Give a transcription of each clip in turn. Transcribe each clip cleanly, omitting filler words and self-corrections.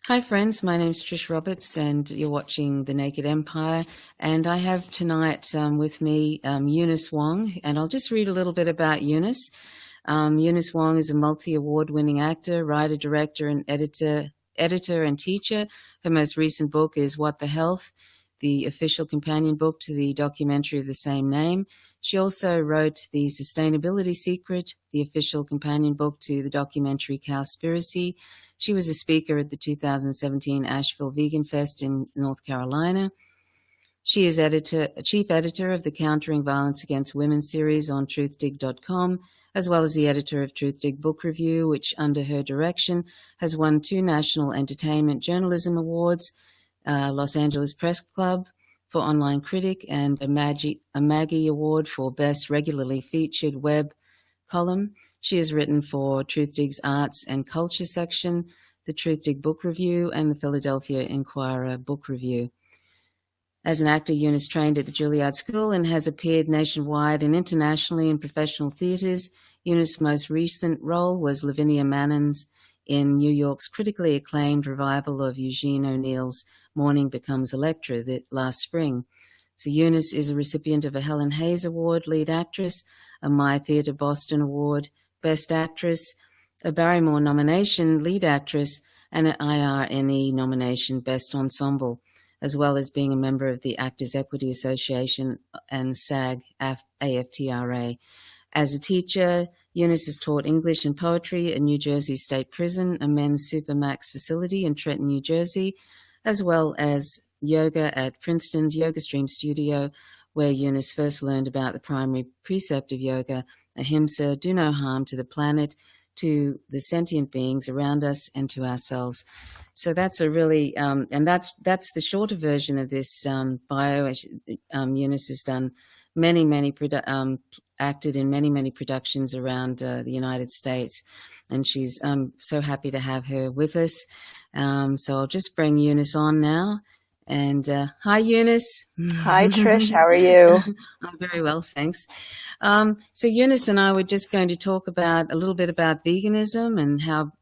Hi friends, my name's Trish Roberts and you're watching The Naked Empire, and I have tonight with me Eunice Wong, and I'll just read a little bit about Eunice. Eunice Wong is a multi-award winning actor, writer, director, and editor and teacher. Her most recent book is What the Health, the official companion book to the documentary of the same name. She also wrote The Sustainability Secret, the official companion book to the documentary Cowspiracy. She was a speaker at the 2017 Asheville Vegan Fest in North Carolina. She is chief editor of the Countering Violence Against Women series on truthdig.com, as well as the editor of Truthdig Book Review, which under her direction has won 2 National Entertainment Journalism Awards, Los Angeles Press Club for Online Critic, and a Maggie Award for Best Regularly Featured Web Column. She has written for Truthdig's Arts and Culture section, the Truthdig Book Review, and the Philadelphia Inquirer Book Review. As an actor, Eunice trained at the Juilliard School and has appeared nationwide and internationally in professional theaters. Eunice's most recent role was Lavinia Mannon's in New York's critically acclaimed revival of Eugene O'Neill's Morning Becomes Electra last spring. So Eunice is a recipient of a Helen Hayes Award, lead actress, a My Theatre Boston Award, Best Actress, a Barrymore nomination, lead actress, and an IRNE nomination, Best Ensemble, as well as being a member of the Actors Equity Association and SAG-AFTRA. As a teacher, Eunice has taught English and poetry at New Jersey State Prison, a men's supermax facility in Trenton, New Jersey, as well as yoga at Princeton's Yoga Stream Studio, where Eunice first learned about the primary precept of yoga, ahimsa, do no harm to the planet, to the sentient beings around us, and to ourselves. So that's a really, and that's the shorter version of this bio. Eunice has done acted in many productions around the United States, and she's so happy to have her with us. So I'll just bring Eunice on now. And hi, Eunice. Hi, Trish. How are you? I'm very well, thanks. So Eunice and I were just going to talk about a little bit about veganism and how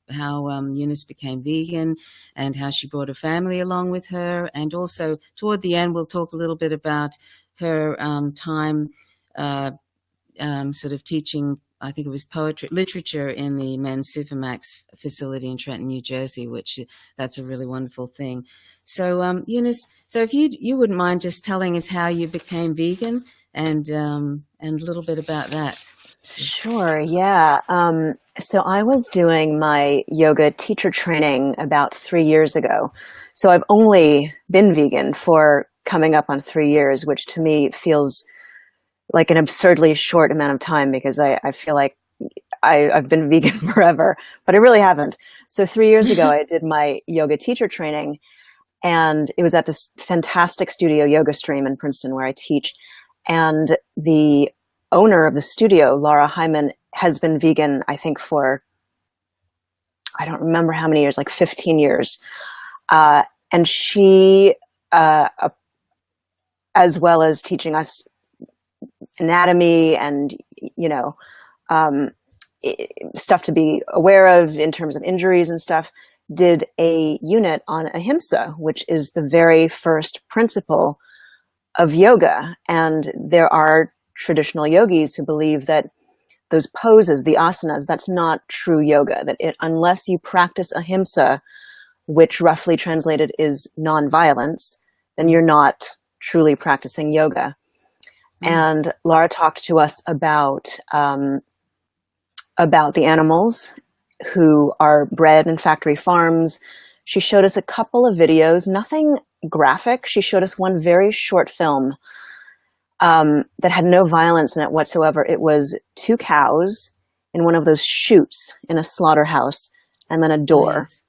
Eunice became vegan and how she brought her family along with her. And also toward the end, we'll talk a little bit about her time sort of teaching, I think it was literature in the men's Supermax facility in Trenton, New Jersey, which that's a really wonderful thing. So Eunice, so if you wouldn't mind just telling us how you became vegan and a little bit about that. Sure, yeah. So I was doing my yoga teacher training about 3 years ago. So I've only been vegan for coming up on 3 years, which to me feels like an absurdly short amount of time because I feel like I've been vegan forever, but I really haven't. So 3 years ago, I did my yoga teacher training, and it was at this fantastic studio, Yoga Stream in Princeton, where I teach. And the owner of the studio, Laura Hyman, has been vegan, I think, for, I don't remember how many years, like 15 years. And she, as well as teaching us anatomy and, stuff to be aware of in terms of injuries and stuff, did a unit on ahimsa, which is the very first principle of yoga. And there are traditional yogis who believe that those poses, the asanas, that's not true yoga, that unless you practice ahimsa, which roughly translated is nonviolence, then you're not truly practicing yoga. And Laura talked to us about the animals who are bred in factory farms. She showed us a couple of videos, nothing graphic. She showed us one very short film that had no violence in it whatsoever. It was 2 cows in one of those chutes in a slaughterhouse and then a door. Yes.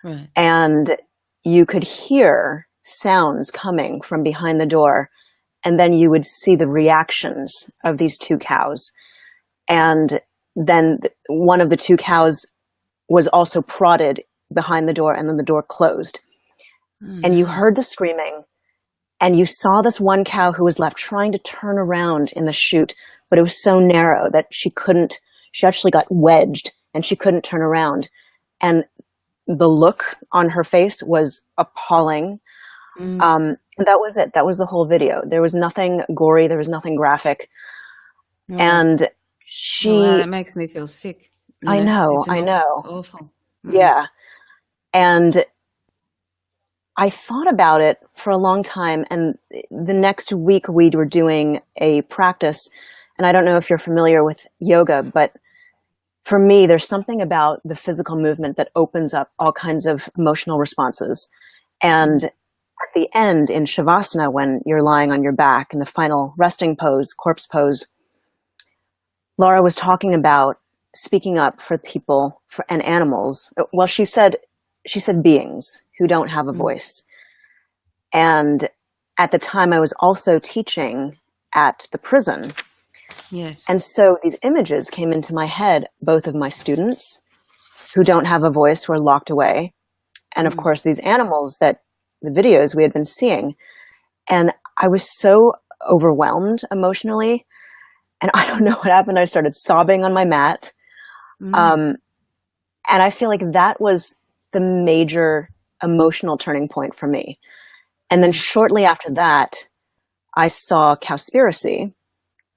Right. And you could hear sounds coming from behind the door, and then you would see the reactions of these 2 cows. And then one of the 2 cows was also prodded behind the door, and then the door closed. And you heard the screaming, and you saw this one cow who was left trying to turn around in the chute, but it was so narrow that she actually got wedged and she couldn't turn around. And the look on her face was appalling. And that was it. That was the whole video. There was nothing gory. There was nothing graphic. Oh. And Oh, wow, that makes me feel sick. I know. Awful. Yeah. And I thought about it for a long time. And the next week we were doing a practice. And I don't know if you're familiar with yoga, but for me, there's something about the physical movement that opens up all kinds of emotional responses. And at the end in Shavasana, when you're lying on your back in the final resting pose, corpse pose, Laura was talking about speaking up for people and animals. Well, she said beings who don't have a voice. And at the time I was also teaching at the prison. Yes. And so these images came into my head, both of my students who don't have a voice, who are locked away. And of course, these animals that the videos we had been seeing. And I was so overwhelmed emotionally. And I don't know what happened. I started sobbing on my mat. And I feel like that was the major emotional turning point for me. And then shortly after that, I saw Cowspiracy,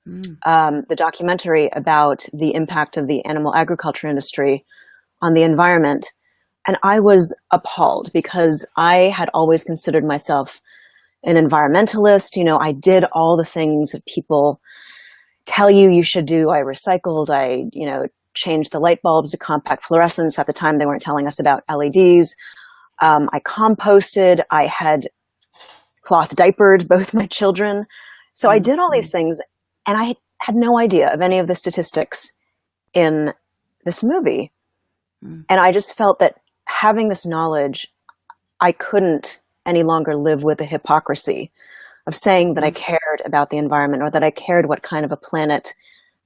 the documentary about the impact of the animal agriculture industry on the environment. And I was appalled because I had always considered myself an environmentalist. You know, I did all the things that people tell you should do. I recycled, I, changed the light bulbs to compact fluorescence. At the time, they weren't telling us about LEDs. I composted. I had cloth diapered both my children. So I did all these things, and I had no idea of any of the statistics in this movie. And I just felt that having this knowledge, I couldn't any longer live with the hypocrisy of saying that I cared about the environment or that I cared what kind of a planet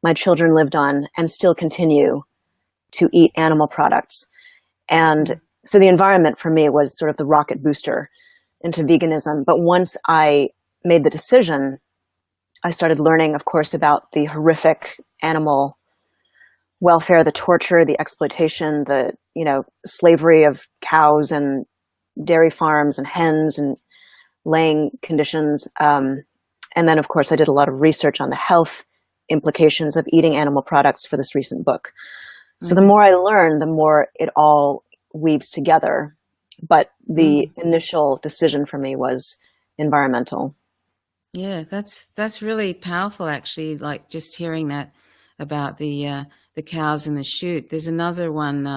my children lived on and still continue to eat animal products. And so the environment for me was sort of the rocket booster into veganism. But once I made the decision, I started learning, of course, about the horrific animal welfare, the torture, the exploitation, the, slavery of cows and dairy farms and hens and laying conditions. And then, of course, I did a lot of research on the health implications of eating animal products for this recent book. So the more I learn, the more it all weaves together. But the initial decision for me was environmental. Yeah, that's really powerful, actually, like just hearing that about the cows in the chute. There's another one,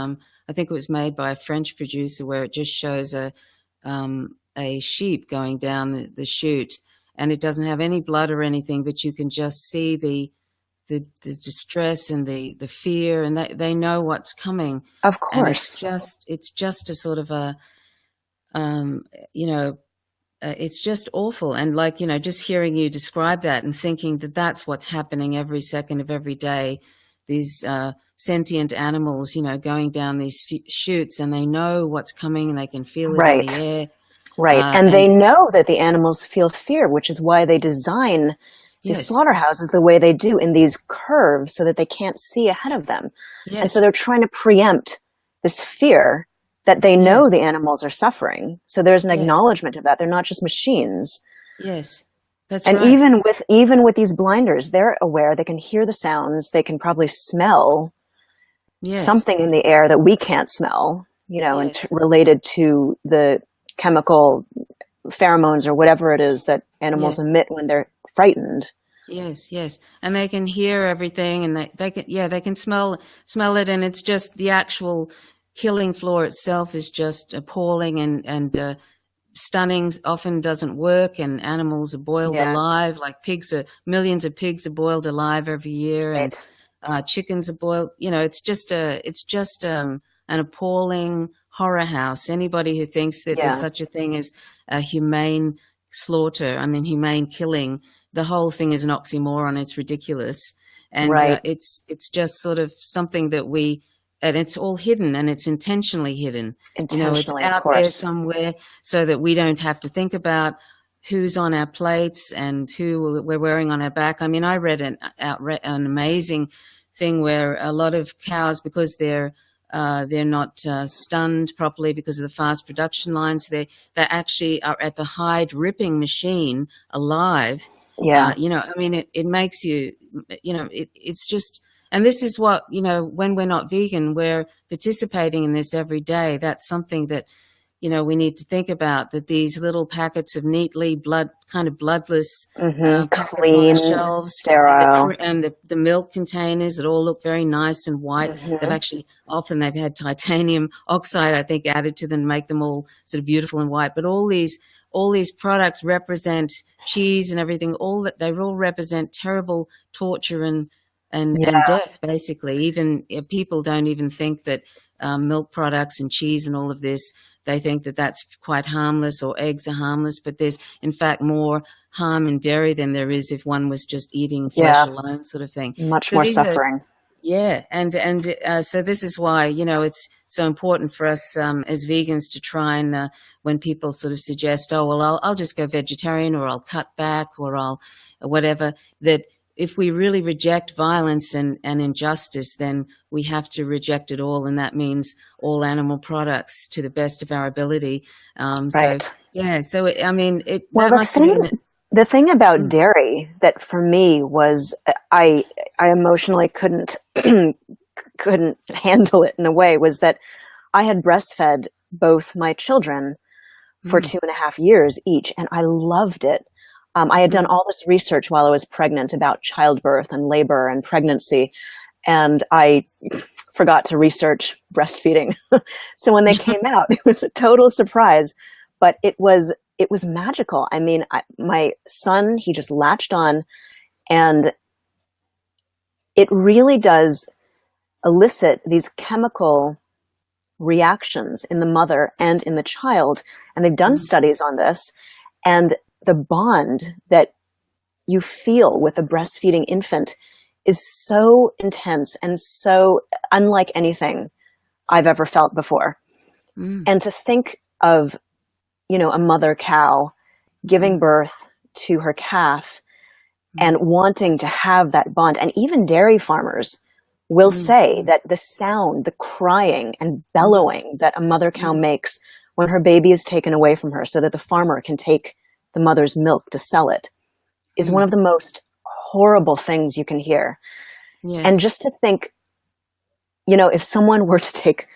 I think it was made by a French producer, where it just shows a sheep going down the chute, and it doesn't have any blood or anything, but you can just see the distress and the fear, and they know what's coming. Of course. And it's just a sort of a, it's just awful. And just hearing you describe that and thinking that that's what's happening every second of every day, these sentient animals, going down these chutes, and they know what's coming and they can feel it in the air. Right. And they know that the animals feel fear, which is why they design these slaughterhouses the way they do in these curves so that they can't see ahead of them. Yes. And so they're trying to preempt this fear that they know the animals are suffering. So there's an acknowledgement of that. They're not just machines. Yes, that's and right. And even with these blinders, they're aware. They can hear the sounds. They can probably smell something in the air that we can't smell, and related to the chemical pheromones or whatever it is that animals emit when they're frightened. Yes, and they can hear everything, and they can smell it, and it's just the actual killing floor itself is just appalling and stunning. Often doesn't work, and animals are boiled alive. Like millions of pigs are boiled alive every year, and chickens are boiled. It's just an appalling horror house. Anybody who thinks that there's such a thing as a humane slaughter, humane killing, the whole thing is an oxymoron. It's ridiculous. And it's just sort of something that and it's all hidden, and it's intentionally hidden. It's out there somewhere so that we don't have to think about who's on our plates and who we're wearing on our back. I read an amazing thing where a lot of cows, because they're they're not stunned properly because of the fast production lines. They actually are at the hide ripping machine alive. Yeah. You know, I mean, it makes you, you know, it's just, and this is what, you know, when we're not vegan, we're participating in this every day. That's something that, you know, we need to think about, that these little packets of neatly kind of bloodless packets on the Clean, shelves, sterile. and the milk containers that all look very nice and white. They've actually, often they've had titanium oxide, I think, added to them to make them all sort of beautiful and white. But all these products represent cheese and everything. They all represent terrible torture and death, basically. Even people don't even think that milk products and cheese and all of this, they think that that's quite harmless, or eggs are harmless, but there's in fact more harm in dairy than there is if one was just eating flesh alone, sort of thing. Much more suffering. So this is why, you know, it's so important for us as vegans to try and when people sort of suggest, oh well, I'll just go vegetarian, or I'll cut back, or I'll whatever, that if we really reject violence and injustice, then we have to reject it all, and that means all animal products to the best of our ability. Right. So I mean, the thing about dairy that for me was I emotionally couldn't handle it in a way, was that I had breastfed both my children for 2.5 years each, and I loved it. I had done all this research while I was pregnant about childbirth and labor and pregnancy, and I forgot to research breastfeeding. So when they came out, it was a total surprise, but it was magical. I mean, my son, he just latched on, and it really does elicit these chemical reactions in the mother and in the child. And they've done studies on this, and the bond that you feel with a breastfeeding infant is so intense and so unlike anything I've ever felt before. And to think of, you know, a mother cow giving birth to her calf and wanting to have that bond. And even dairy farmers will say that the sound, the crying and bellowing that a mother cow makes when her baby is taken away from her so that the farmer can take the mother's milk to sell it is one of the most horrible things you can hear. Yes. And just to think, you know, if someone were to take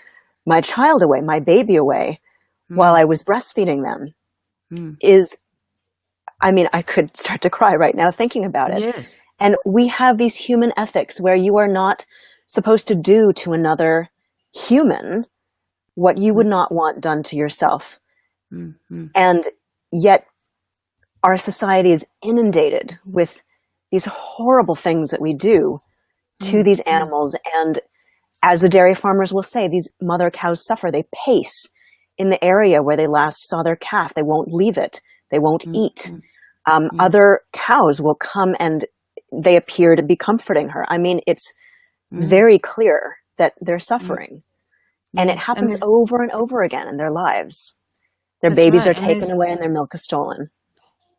my child away, my baby away, while I was breastfeeding them, I mean, I could start to cry right now thinking about it. Yes. And we have these human ethics where you are not supposed to do to another human what you would not want done to yourself. And yet our society is inundated with these horrible things that we do to these animals. And as the dairy farmers will say, these mother cows suffer. They pace in the area where they last saw their calf. They won't leave it. They won't eat. Other cows will come and they appear to be comforting her. I mean, it's very clear that they're suffering. And it happens over and over again in their lives. Their babies are taken away and their milk is stolen.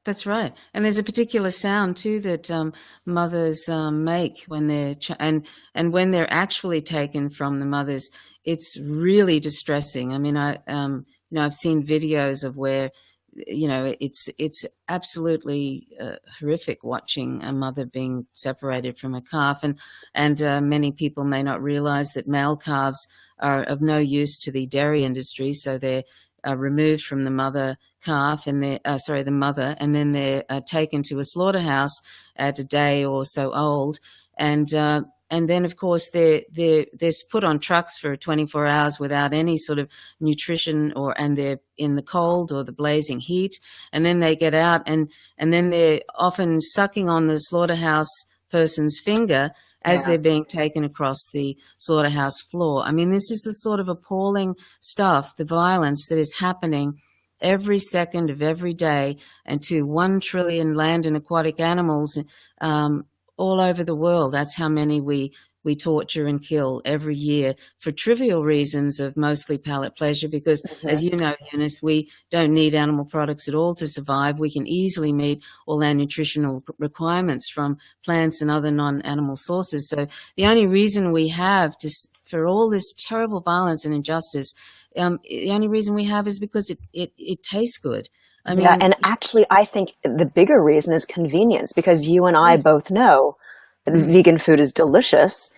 That's right. And there's a particular sound too that mothers make when they're and when they're actually taken from the mothers. It's really distressing. I mean, you know, I've seen videos of where, you know, it's absolutely horrific watching a mother being separated from a calf, and many people may not realize that male calves are of no use to the dairy industry, so they're removed from the mother calf and the mother, and then they're taken to a slaughterhouse at a day or so old, and then of course they're put on trucks for 24 hours without any sort of nutrition, and they're in the cold or the blazing heat, and then they get out, and then they're often sucking on the slaughterhouse person's finger as they're being taken across the slaughterhouse floor. I mean, this is the sort of appalling stuff, the violence that is happening every second of every day, and to 1 trillion land and aquatic animals all over the world. That's how many we torture and kill every year for trivial reasons of mostly palate pleasure, because as you know, Eunice, we don't need animal products at all to survive. We can easily meet all our nutritional requirements from plants and other non-animal sources. So the only reason we have to for all this terrible violence and injustice, the only reason we have is because it tastes good. I mean, yeah, and actually, I think the bigger reason is convenience, because you and I yes. both know that vegan food is delicious,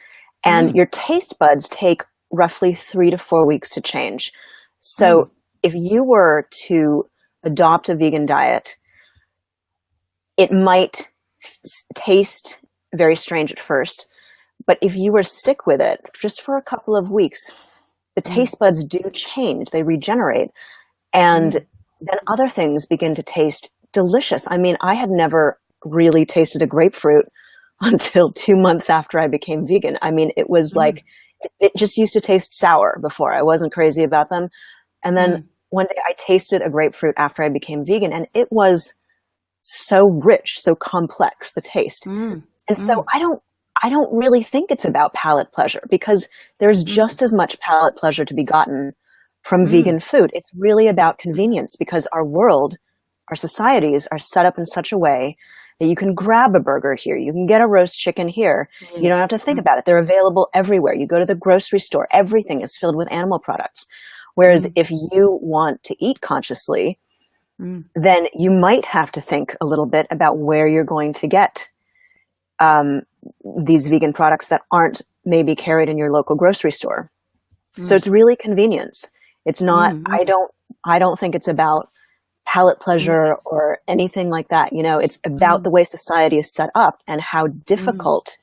and your taste buds take roughly 3 to 4 weeks to change. So if you were to adopt a vegan diet, it might taste very strange at first, but if you were to stick with it just for a couple of weeks, the taste buds do change, they regenerate, and then other things begin to taste delicious. I mean, I had never really tasted a grapefruit until 2 months after I became vegan. I mean, it was like, it just used to taste sour before. I wasn't crazy about them. And then one day I tasted a grapefruit after I became vegan, and it was so rich, so complex, the taste. And so I don't really think it's about palate pleasure, because there's just as much palate pleasure to be gotten from vegan food. It's really about convenience, because our world, our societies are set up in such a way that you can grab a burger here, you can get a roast chicken here. Yes. You don't have to think about it. They're available everywhere. You go to the grocery store, everything is filled with animal products. Whereas if you want to eat consciously, then you might have to think a little bit about where you're going to get these vegan products that aren't maybe carried in your local grocery store. So it's really convenience. It's not, I don't think it's about palate pleasure or anything like that. You know, it's about the way society is set up and how difficult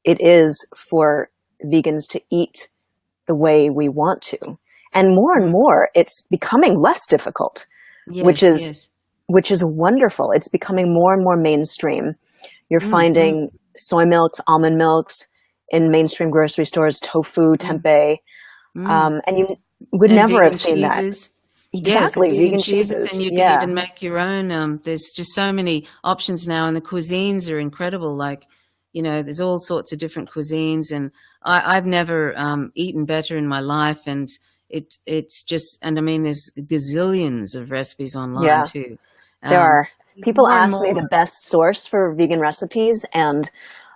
it is for vegans to eat the way we want to. And more, it's becoming less difficult, which is wonderful. It's becoming more and more mainstream. You're finding soy milks, almond milks in mainstream grocery stores, tofu, tempeh, and you would never have seen cheeses. That. Exactly, yes, vegan cheeses. And you can even make your own. There's just so many options now, and the cuisines are incredible. Like, you know, there's all sorts of different cuisines, and I've never eaten better in my life. And it's just, and I mean, there's gazillions of recipes online too. There are. People ask me the best source for vegan recipes, and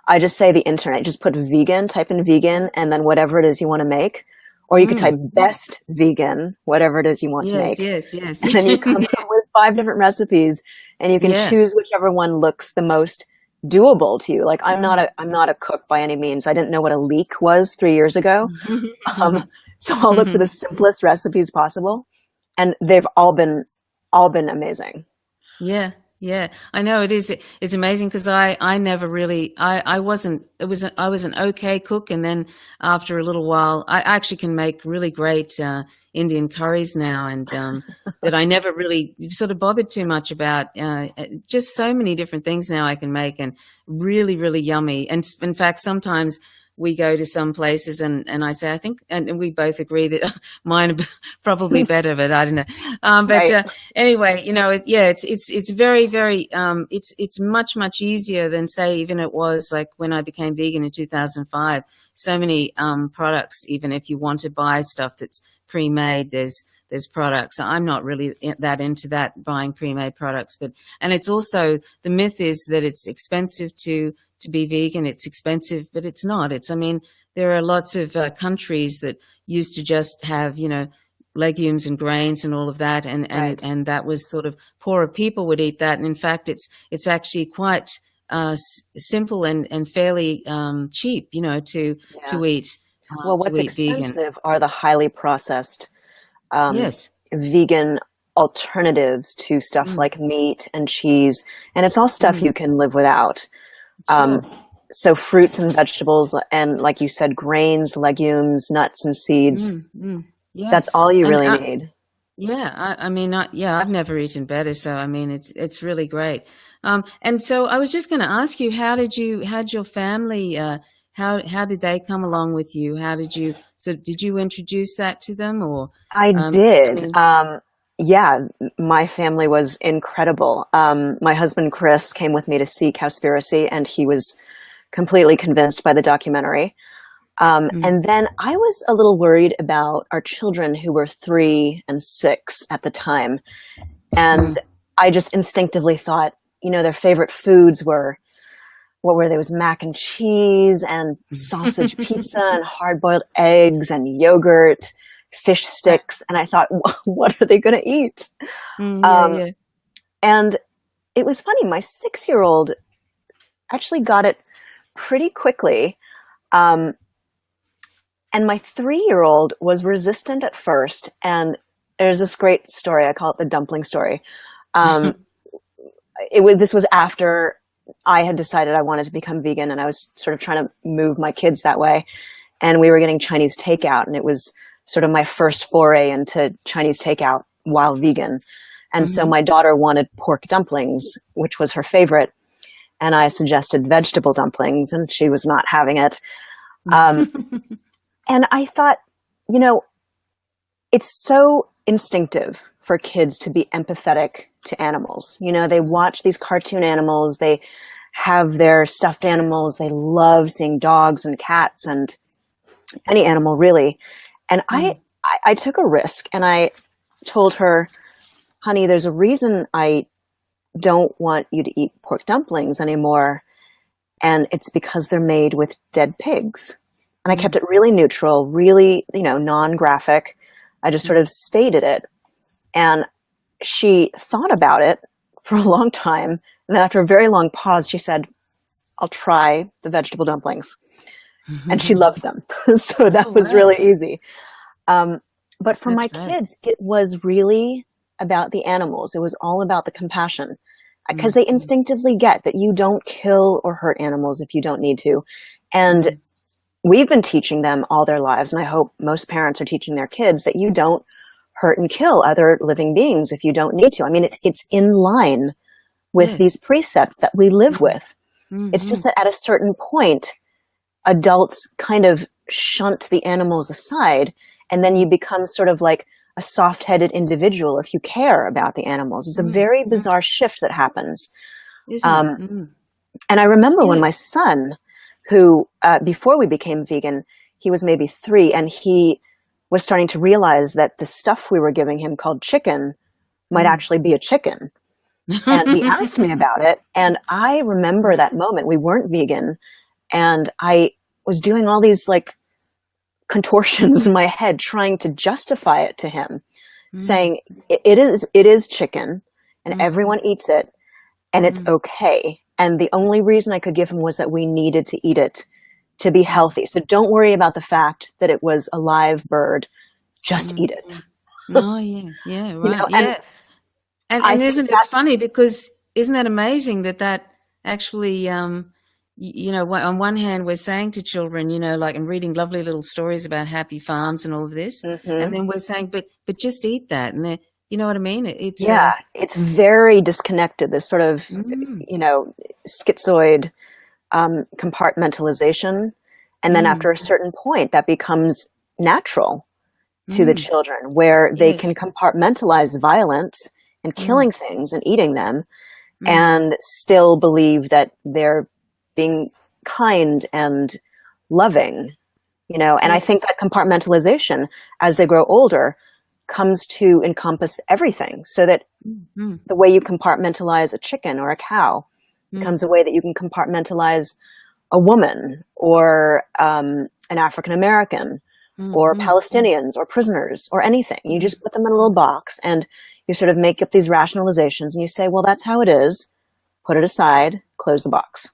I just say the internet. Just put vegan, type in vegan, and then whatever it is you want to make. Or you could type best vegan, whatever it is you want to make. Yes. And then you come up with 5 different recipes, and you can choose whichever one looks the most doable to you. Like, I'm not a cook by any means. I didn't know what a leek was 3 years ago. So I'll look for the simplest recipes possible, and they've all been amazing. Yeah, I know it is. It's amazing, because I never really, I was an okay cook. And then after a little while, I actually can make really great Indian curries now, and that I never really sort of bothered too much about. Just so many different things now I can make, and really, really yummy. And in fact, sometimes we go to some places and I say, I think, and we both agree that mine are probably better, but I don't know. Anyway, you know, it's very, very, it's much, much easier than, say, even it was like when I became vegan in 2005, so many products. Even if you want to buy stuff that's pre-made, there's products. I'm not really that into that, buying pre-made products, and it's also, the myth is that it's expensive to be vegan. It's expensive, but it's not. I mean, there are lots of countries that used to just have, you know, legumes and grains and all of that, and that was sort of, poorer people would eat that. And in fact, it's actually quite simple and fairly cheap, you know, to eat. Well, what's expensive vegan are the highly processed vegan alternatives to stuff like meat and cheese, and it's all stuff you can live without. So fruits and vegetables, and like you said, grains, legumes, nuts and seeds. That's all you really need. I mean, I've never eaten better. So, I mean, it's really great. And so I was just going to ask you, how'd your family, how did they come along with you? Did you introduce that to them, or? I did. My family was incredible. My husband, Chris, came with me to see Cowspiracy, and he was completely convinced by the documentary. And then I was a little worried about our children, who were 3 and 6 at the time. And I just instinctively thought, you know, their favorite foods were what were they? It was mac and cheese and sausage pizza and hard-boiled eggs and yogurt, fish sticks. And I thought, what are they going to eat? Yeah. And it was funny. My 6-year-old actually got it pretty quickly. And my 3-year-old was resistant at first. And there's this great story. I call it the dumpling story. This was after I had decided I wanted to become vegan, and I was sort of trying to move my kids that way. And we were getting Chinese takeout, and it was sort of my first foray into Chinese takeout while vegan. And so my daughter wanted pork dumplings, which was her favorite. And I suggested vegetable dumplings, and she was not having it. And I thought, you know, it's so instinctive for kids to be empathetic to animals. You know, they watch these cartoon animals, they have their stuffed animals, they love seeing dogs and cats and any animal really. And I took a risk, and I told her, honey, there's a reason I don't want you to eat pork dumplings anymore. And it's because they're made with dead pigs. And I kept it really neutral, really, you know, non-graphic. I just sort of stated it. And she thought about it for a long time. And then after a very long pause, she said, I'll try the vegetable dumplings. And she loved them. So that was really easy. But for my kids, it was really about the animals. It was all about the compassion. Because they instinctively get that you don't kill or hurt animals if you don't need to. And we've been teaching them all their lives, and I hope most parents are teaching their kids, that you don't hurt and kill other living beings if you don't need to. I mean, it's in line with these precepts that we live with. It's just that at a certain point, adults kind of shunt the animals aside, and then you become sort of like a soft-headed individual if you care about the animals. It's a very bizarre shift that happens. And I remember when my son, who before we became vegan, he was maybe 3, and he was starting to realize that the stuff we were giving him called chicken might actually be a chicken. And he asked me about it. And I remember that moment. We weren't vegan, and I was doing all these like contortions in my head trying to justify it to him, saying it is chicken, and everyone eats it, and it's okay. And the only reason I could give him was that we needed to eat it to be healthy. So don't worry about the fact that it was a live bird. Just eat it. Oh, yeah. Yeah, right. You know, yeah. And isn't it funny, because isn't that amazing that actually, you know, on one hand, we're saying to children, you know, like, and reading lovely little stories about happy farms and all of this. And then we're saying, but just eat that. And you know what I mean? It's it's very disconnected. This sort of, you know, schizoid compartmentalization. And then after a certain point, that becomes natural to the children, where they can compartmentalize violence and killing things and eating them and still believe that they're being kind and loving, you know. And I think that compartmentalization, as they grow older, comes to encompass everything, so that the way you compartmentalize a chicken or a cow becomes a way that you can compartmentalize a woman or an African American or Palestinians or prisoners or anything. You just put them in a little box, and you sort of make up these rationalizations, and you say, well, that's how it is. Put it aside, close the box.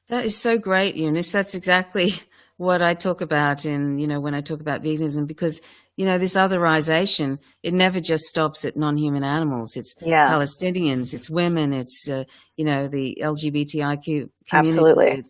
That is so great, Eunice. That's exactly what I talk about in, you know, when I talk about veganism, because, you know, this otherization, it never just stops at non-human animals. It's Palestinians, it's women, it's, you know, the LGBTIQ community. Absolutely.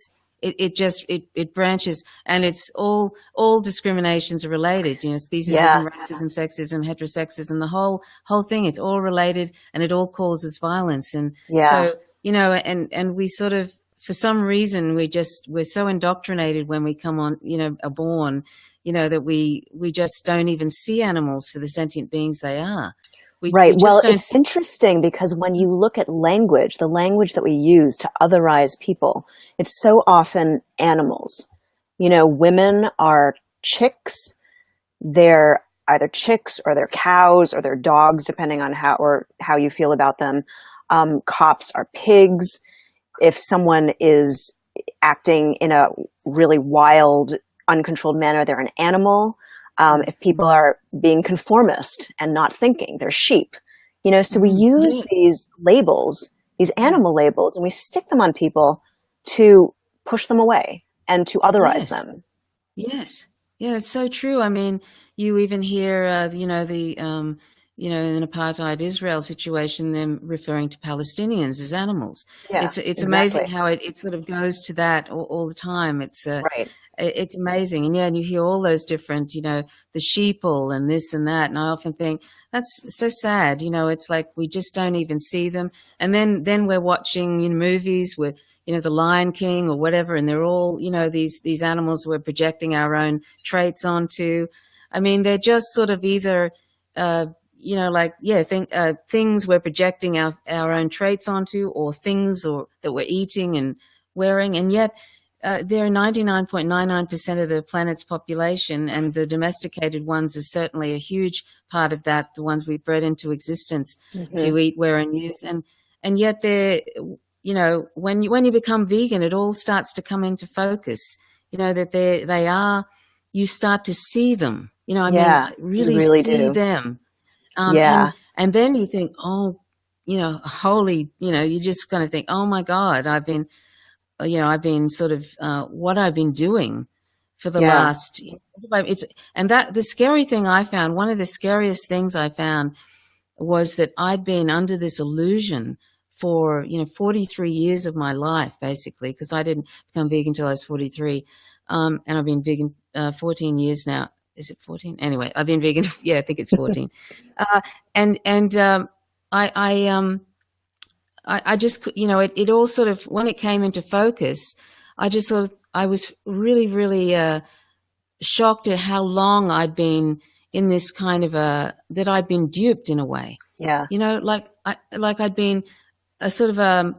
It branches, and it's all discriminations are related, you know, speciesism, racism, sexism, heterosexism, the whole thing. It's all related, and it all causes violence. And so, you know, and we sort of, for some reason, we're so indoctrinated when we come on, you know, are born, you know, that we just don't even see animals for the sentient beings they are. Well, it's interesting, because when you look at language, the language that we use to otherize people, it's so often animals. You know, women are chicks. They're either chicks or they're cows or they're dogs, depending on how you feel about them. Cops are pigs. If someone is acting in a really wild, uncontrolled manner, they're an animal. If people are being conformist and not thinking, they're sheep. So we use these labels, these animal labels, and we stick them on people to push them away and to otherize them. Yes. Yeah, it's so true. I mean, you even hear, in apartheid Israel situation, them referring to Palestinians as animals. Yeah, it's amazing how it sort of goes to that all the time. Right. It's amazing. And you hear all those different, the sheeple and this and that. And I often think that's so sad. It's like we just don't even see them. And then we're watching movies with, the Lion King or whatever, and they're all, these animals we're projecting our own traits onto. I mean, they're just sort of either, things we're projecting our own traits onto, or things that we're eating and wearing. And yet they're 99.99% of the planet's population, and the domesticated ones are certainly a huge part of that, the ones we bred into existence to eat, wear, and use. And yet they're, when you become vegan, it all starts to come into focus, that they are, you start to see them, really see do. them. And then you think, holy, you're just going to think, oh my God, I've been sort of, what I've been doing for the last, the scary thing I found, one of the scariest things I found was that I'd been under this illusion for 43 years of my life, basically, because I didn't become vegan until I was 43, and I've been vegan 14 years now. Is it 14? Anyway, I've been vegan. I think it's 14. I just, it all sort of, when it came into focus, I was really, really shocked at how long I'd been in this kind of that I'd been duped in a way. Yeah. Like I'd been a sort of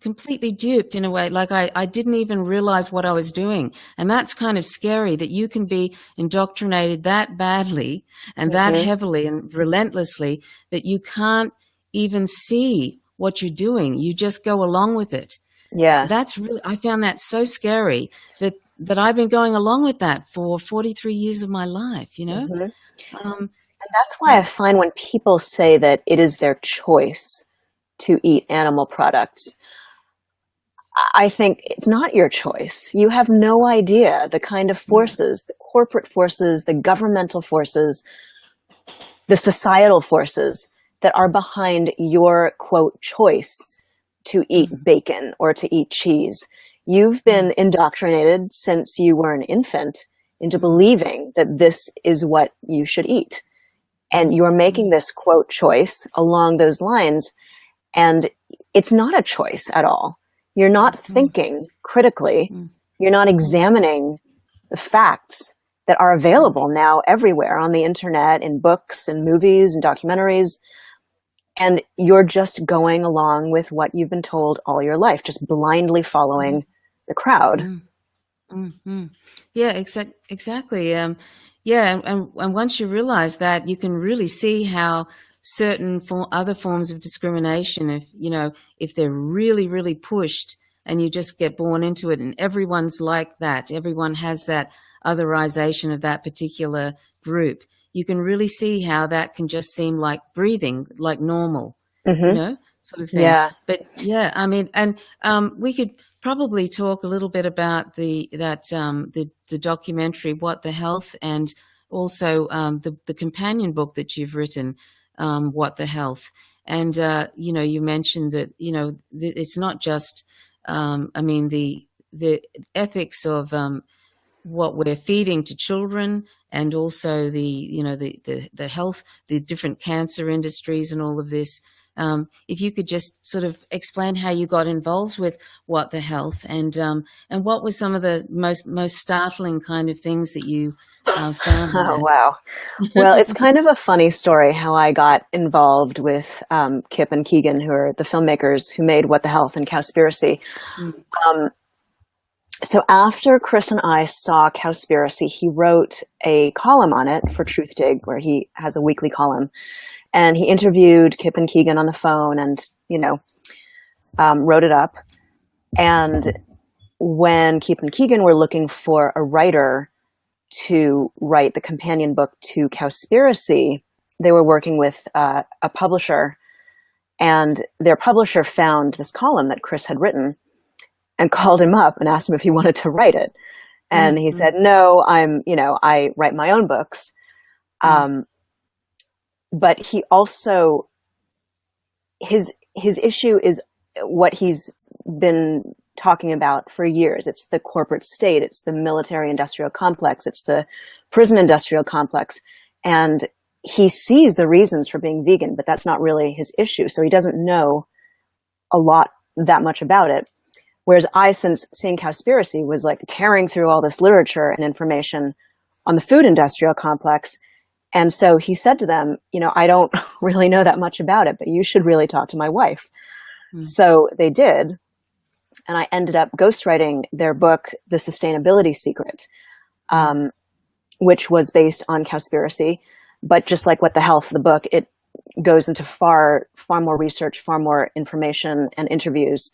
completely duped in a way, like I didn't even realize what I was doing. And that's kind of scary, that you can be indoctrinated that badly and that heavily and relentlessly that you can't even see what you're doing. You just go along with it. Yeah. I found that so scary that I've been going along with that for 43 years of my life, and that's why I find when people say that it is their choice to eat animal products, I think it's not your choice. You have no idea the kind of forces, the corporate forces, the governmental forces, the societal forces that are behind your, quote, choice to eat bacon or to eat cheese. You've been indoctrinated since you were an infant into believing that this is what you should eat. And you're making this, quote, choice along those lines. And it's not a choice at all. You're not thinking critically. You're not examining the facts that are available now everywhere on the internet, in books and movies and documentaries. And you're just going along with what you've been told all your life, just blindly following the crowd. Yeah, exactly. And once you realize that, you can really see how certain other forms of discrimination, if they're really, really pushed and you just get born into it, and everyone's like that, everyone has that otherization of that particular group, you can really see how that can just seem like breathing, like normal, sort of thing. Yeah. But I mean, and we could probably talk a little bit about the documentary, What the Health, and also the companion book that you've written, What the Health. And you mentioned that it's not just the ethics of what we're feeding to children, and also the health, the different cancer industries and all of this. If you could just sort of explain how you got involved with What the Health, and what were some of the most startling kind of things that you found? Oh, wow. Well, it's kind of a funny story how I got involved with Kip and Keegan, who are the filmmakers who made What the Health and Cowspiracy. So after Chris and I saw Cowspiracy, he wrote a column on it for Truth Dig, where he has a weekly column. And he interviewed Kip and Keegan on the phone and, wrote it up. And when Keith and Keegan were looking for a writer to write the companion book to Cowspiracy, they were working with a publisher, and their publisher found this column that Chris had written and called him up and asked him if he wanted to write it. And he said, no, I write my own books. But he also, his issue is what he's been talking about for years. It's the corporate state. It's the military industrial complex. It's the prison industrial complex. And he sees the reasons for being vegan, but that's not really his issue. So he doesn't know that much about it. Whereas I, since seeing Cowspiracy, was like tearing through all this literature and information on the food industrial complex. And so he said to them, I don't really know that much about it, but you should really talk to my wife. So they did. And I ended up ghostwriting their book, The Sustainability Secret, which was based on Cowspiracy. But just like What the Health, the book, it goes into far more research, far more information and interviews.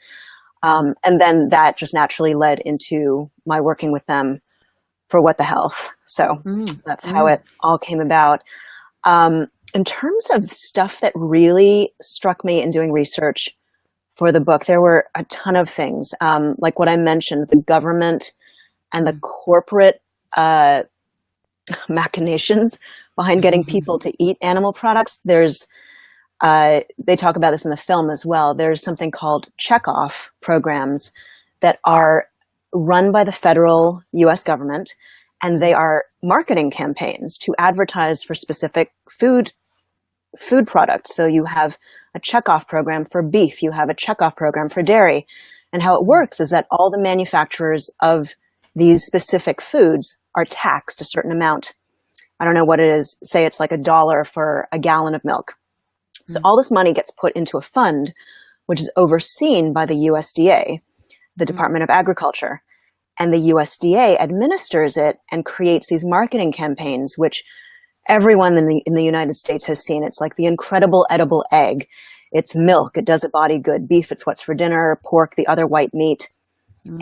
And then that just naturally led into my working with them for What the Health. So that's how it all came about. In terms of stuff that really struck me in doing research for the book, there were a ton of things. Like what I mentioned, the government and the corporate machinations behind getting people to eat animal products. There's they talk about this in the film as well. There's something called checkoff programs that are run by the federal US government, and they are marketing campaigns to advertise for specific food products. So you have a checkoff program for beef, you have a checkoff program for dairy. And how it works is that all the manufacturers of these specific foods are taxed a certain amount. I don't know what it is. Say it's like $1 for a gallon of milk. So all this money gets put into a fund, which is overseen by the USDA, the Department of Agriculture. And the USDA administers it and creates these marketing campaigns, which everyone in the United States has seen. It's like the incredible edible egg. It's milk. It does a body good. Beef, it's what's for dinner. Pork, the other white meat.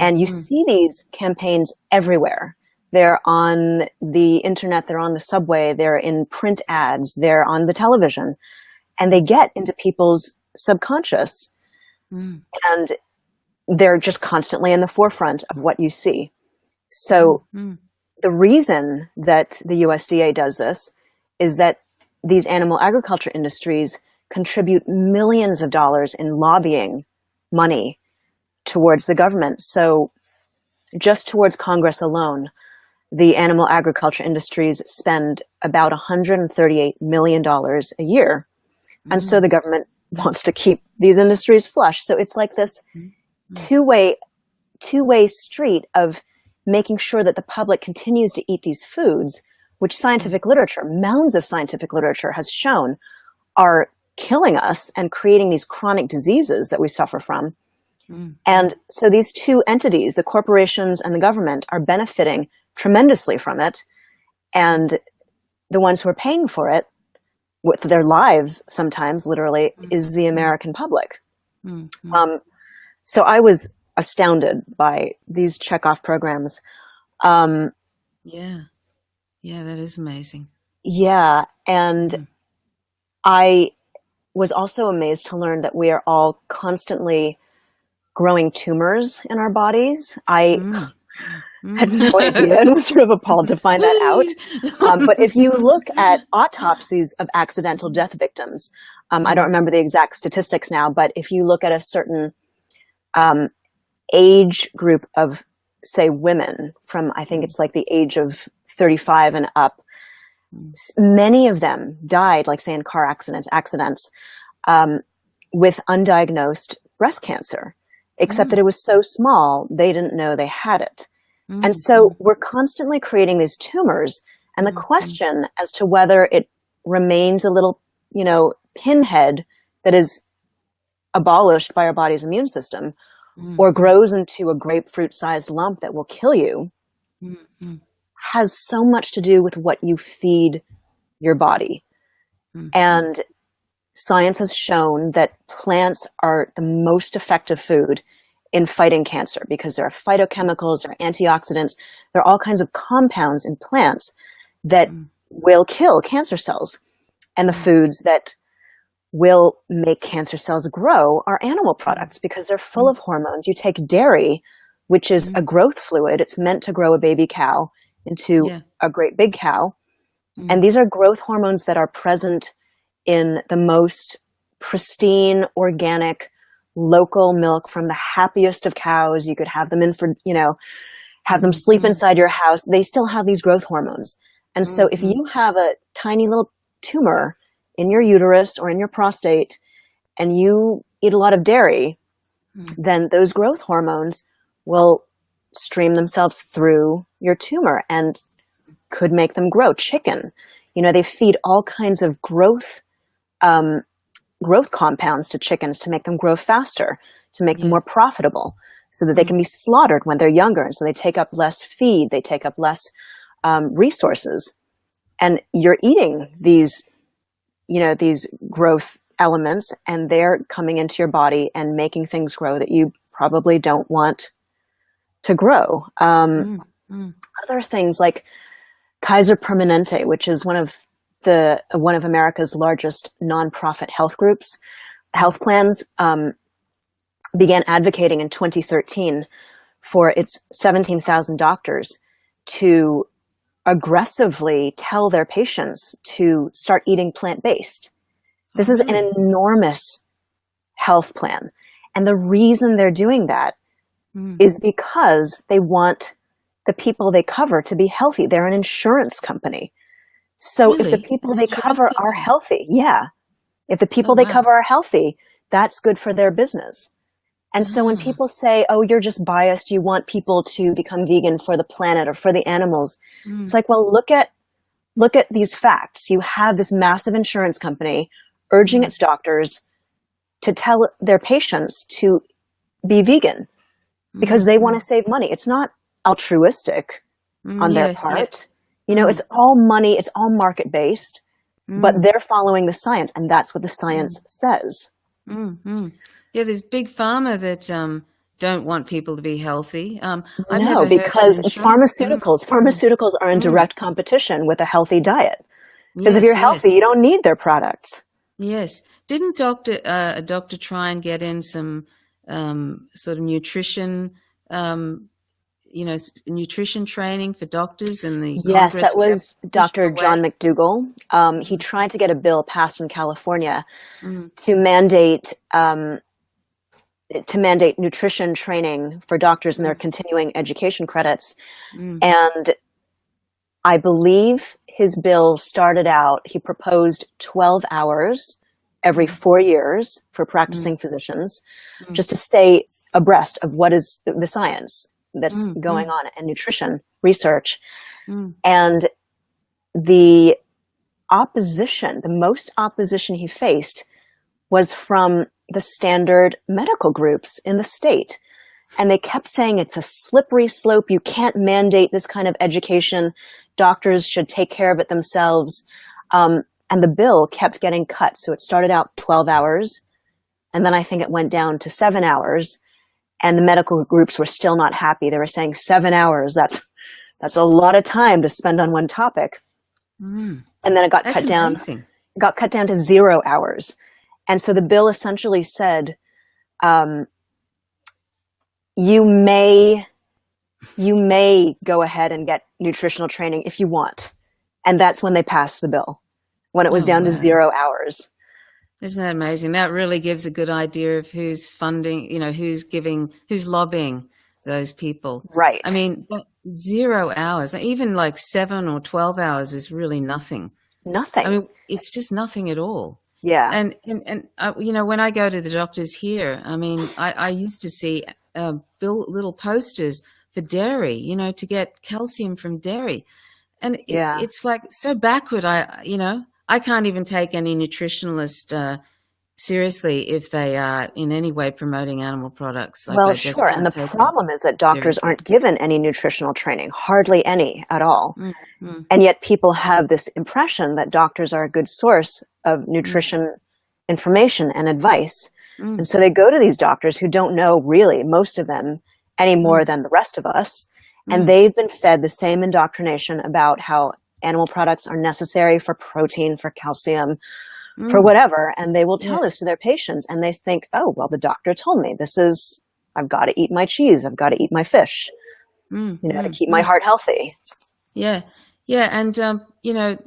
And you see these campaigns everywhere. They're on the internet. They're on the subway. They're in print ads. They're on the television. And they get into people's subconscious. And they're just constantly in the forefront of what you see. So the reason that the USDA does this is that these animal agriculture industries contribute millions of dollars in lobbying money towards the government. So just towards Congress alone, the animal agriculture industries spend about $138 million a year. And so the government wants to keep these industries flush. So it's like this two-way street of making sure that the public continues to eat these foods, which scientific literature, mounds of scientific literature has shown are killing us and creating these chronic diseases that we suffer from. And so these two entities, the corporations and the government, are benefiting tremendously from it. And the ones who are paying for it with their lives, sometimes literally, is the American public. So I was astounded by these checkoff programs. Yeah, that is amazing. Yeah, and I was also amazed to learn that we are all constantly growing tumors in our bodies. I had no idea and was sort of appalled to find that out. But if you look at autopsies of accidental death victims, I don't remember the exact statistics now, but if you look at a certain age group of, say, women from, I think it's like the age of 35 and up, many of them died, like say in car accidents, with undiagnosed breast cancer, except that it was so small, they didn't know they had it. And so we're constantly creating these tumors. And the question as to whether it remains a little, pinhead that is abolished by our body's immune system or grows into a grapefruit-sized lump that will kill you has so much to do with what you feed your body. And science has shown that plants are the most effective food in fighting cancer, because there are phytochemicals, there are antioxidants, there are all kinds of compounds in plants that will kill cancer cells. And the foods that will make cancer cells grow are animal products, because they're full of hormones. You take dairy, which is a growth fluid. It's meant to grow a baby cow into a great big cow. And these are growth hormones that are present in the most pristine, organic, local milk from the happiest of cows. You could have them in for, have them sleep inside your house. They still have these growth hormones. And so if you have a tiny little tumor in your uterus or in your prostate and you eat a lot of dairy, then those growth hormones will stream themselves through your tumor and could make them grow. Chicken, they feed all kinds of growth compounds to chickens to make them grow faster, to make them more profitable, so that they can be slaughtered when they're younger. And so they take up less feed, they take up less resources. And you're eating these growth elements, and they're coming into your body and making things grow that you probably don't want to grow. Other things like Kaiser Permanente, which is one of America's largest nonprofit health plans, began advocating in 2013 for its 17,000 doctors to aggressively tell their patients to start eating plant-based. This is an enormous health plan. And the reason they're doing that is because they want the people they cover to be healthy. They're an insurance company. So if the people they cover are healthy, if the people they cover are healthy, that's good for their business. And so when people say, oh, you're just biased, you want people to become vegan for the planet or for the animals, it's like, well, look at these facts. You have this massive insurance company urging its doctors to tell their patients to be vegan because they want to save money. It's not altruistic on their part. It's all money, it's all market-based, but they're following the science, and that's what the science says. Yeah, there's big pharma that don't want people to be healthy. Because pharmaceuticals are in direct competition with a healthy diet. Because if you're healthy, you don't need their products. Yes. Didn't a doctor try and get in some sort of nutrition nutrition training for doctors in the Yes, Congress? that was Dr. John McDougall. He tried to get a bill passed in California to mandate nutrition training for doctors in their continuing education credits. And I believe his bill started out, he proposed 12 hours every 4 years for practicing physicians, just to stay abreast of what is the science that's going on in nutrition research. And the most opposition he faced was from the standard medical groups in the state. And they kept saying it's a slippery slope. You can't mandate this kind of education. Doctors should take care of it themselves. And the bill kept getting cut. So it started out 12 hours. And then I think it went down to 7 hours. And the medical groups were still not happy. They were saying 7 hours, that's a lot of time to spend on one topic. And then it got cut down to 0 hours. And so the bill essentially said, you may go ahead and get nutritional training if you want. And that's when they passed the bill, when it was down to 0 hours. Isn't that amazing? That really gives a good idea of who's funding, who's lobbying those people. Right. I mean, 0 hours, even like 7 or 12 hours is really nothing. Nothing. I mean, it's just nothing at all. Yeah. And when I go to the doctors here, I mean, I used to see little posters for dairy, to get calcium from dairy. And it's like so backward. I can't even take any nutritionalist seriously if they are in any way promoting animal products. Well, sure. And the problem is that doctors aren't given any nutritional training, hardly any at all. And yet people have this impression that doctors are a good source of nutrition information and advice. Mm. And so they go to these doctors who don't know really, most of them, any more than the rest of us. And they've been fed the same indoctrination about how animal products are necessary for protein, for calcium, for whatever. And they will tell this to their patients. And they think, oh, well, the doctor told me I've got to eat my cheese. I've got to eat my fish, to keep my heart healthy. Yeah. Yeah. And,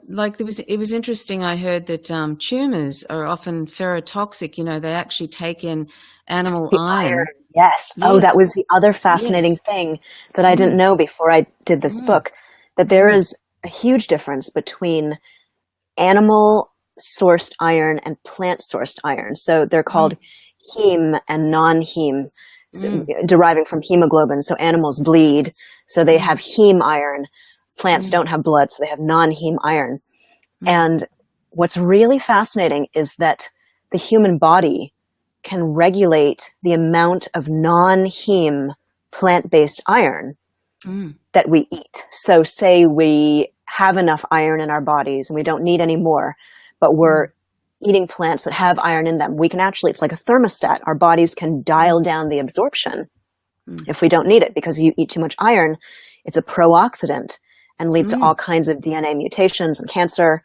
like it was interesting. I heard that tumors are often ferrotoxic. They actually take in animal iron. Yes. Oh, that was the other fascinating thing that I didn't know before I did this book, that there is a huge difference between animal sourced iron and plant sourced iron. So they're called heme and non-heme, deriving from hemoglobin. So animals bleed, so they have heme iron. Plants don't have blood, so they have non-heme iron. And what's really fascinating is that the human body can regulate the amount of non-heme plant-based iron that we eat. So say we have enough iron in our bodies and we don't need any more, but we're eating plants that have iron in them. We can actually, it's like a thermostat. Our bodies can dial down the absorption if we don't need it, because you eat too much iron, it's a pro-oxidant and leads to all kinds of DNA mutations and cancer.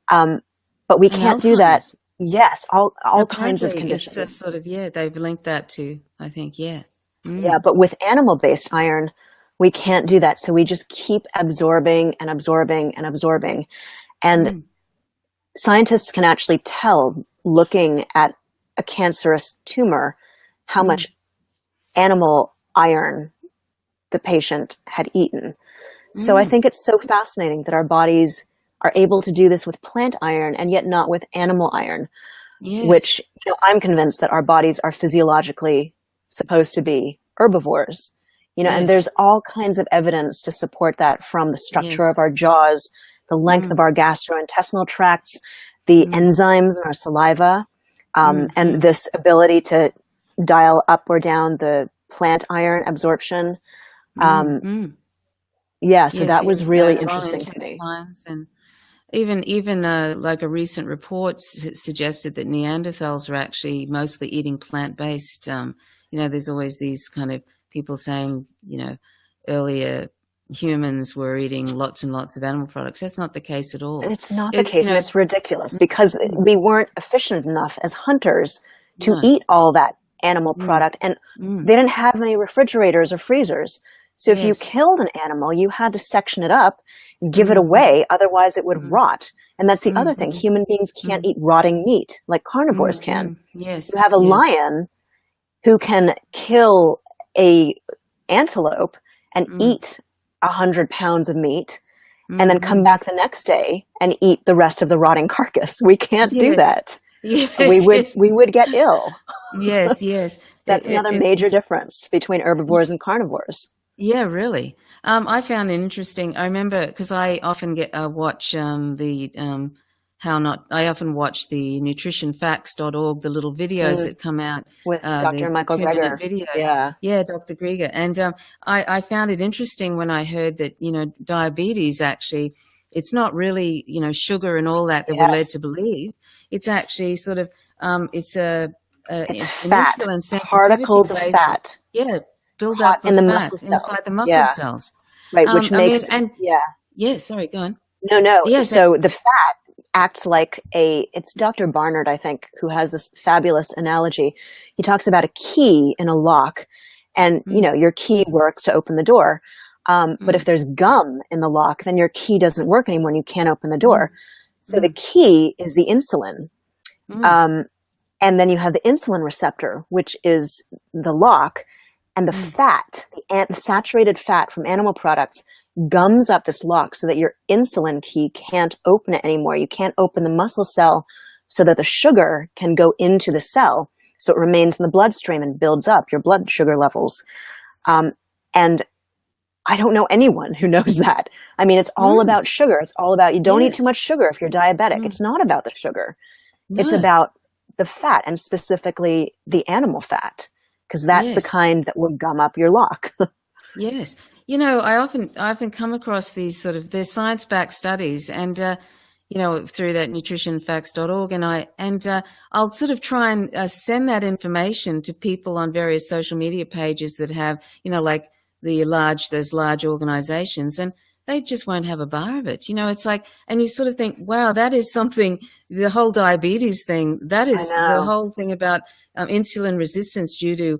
But we can't do that. Yes, all kinds of conditions. It's sort of, they've linked that to, I think, Yeah, but with animal-based iron, we can't do that. So we just keep absorbing and absorbing and absorbing. And scientists can actually tell, looking at a cancerous tumor, how much animal iron the patient had eaten. So I think it's so fascinating that our bodies are able to do this with plant iron and yet not with animal iron, which I'm convinced that our bodies are physiologically supposed to be herbivores. And there's all kinds of evidence to support that, from the structure of our jaws, the length of our gastrointestinal tracts, the enzymes in our saliva, and this ability to dial up or down the plant iron absorption. So that was really interesting to me. And even like a recent report suggested that Neanderthals were actually mostly eating plant-based. There's always these kind of people saying, earlier humans were eating lots and lots of animal products. That's not the case at all. It's not the case, and it's ridiculous, because we weren't efficient enough as hunters to eat all that animal product, and they didn't have any refrigerators or freezers. So if you killed an animal, you had to section it up, give it away, otherwise it would rot. And that's the other thing. Human beings can't eat rotting meat like carnivores can. Yes. You have a lion who can kill a antelope and eat 100 pounds of meat and then come back the next day and eat the rest of the rotting carcass. We can't do that. We would get ill. Yes. That's another major difference between herbivores and carnivores. Yeah, really. I found it interesting. I remember, because I often watch I often watch the nutritionfacts.org, the little videos that come out with Dr. Michael Greger. Videos. Yeah, Dr. Greger. And I found it interesting when I heard that, diabetes actually, it's not really, sugar and all that we're led to believe. It's actually sort of, it's fat, particles of fat. Yeah, build up in the muscle cells. Inside the muscle cells. Right, which makes, sorry, go on. No. Yes, so the fat acts like it's Dr. Barnard, I think, who has this fabulous analogy. He talks about a key in a lock, and, your key works to open the door. But if there's gum in the lock, then your key doesn't work anymore and you can't open the door. So the key is the insulin. And then you have the insulin receptor, which is the lock, and the fat, the saturated fat from animal products gums up this lock so that your insulin key can't open it anymore. You can't open the muscle cell so that the sugar can go into the cell, so it remains in the bloodstream and builds up your blood sugar levels. And I don't know anyone who knows that. I mean, it's all about sugar. It's all about, you don't eat too much sugar if you're diabetic. It's not about the sugar. No. It's about the fat, and specifically the animal fat, because that's the kind that will gum up your lock. Yes. I often come across these they're science-backed studies, and, through that nutritionfacts.org, and I'll sort of try and send that information to people on various social media pages that have, like those large organizations, and they just won't have a bar of it. It's like, and you sort of think, wow, that is something, the whole diabetes thing, that is the whole thing about insulin resistance due to,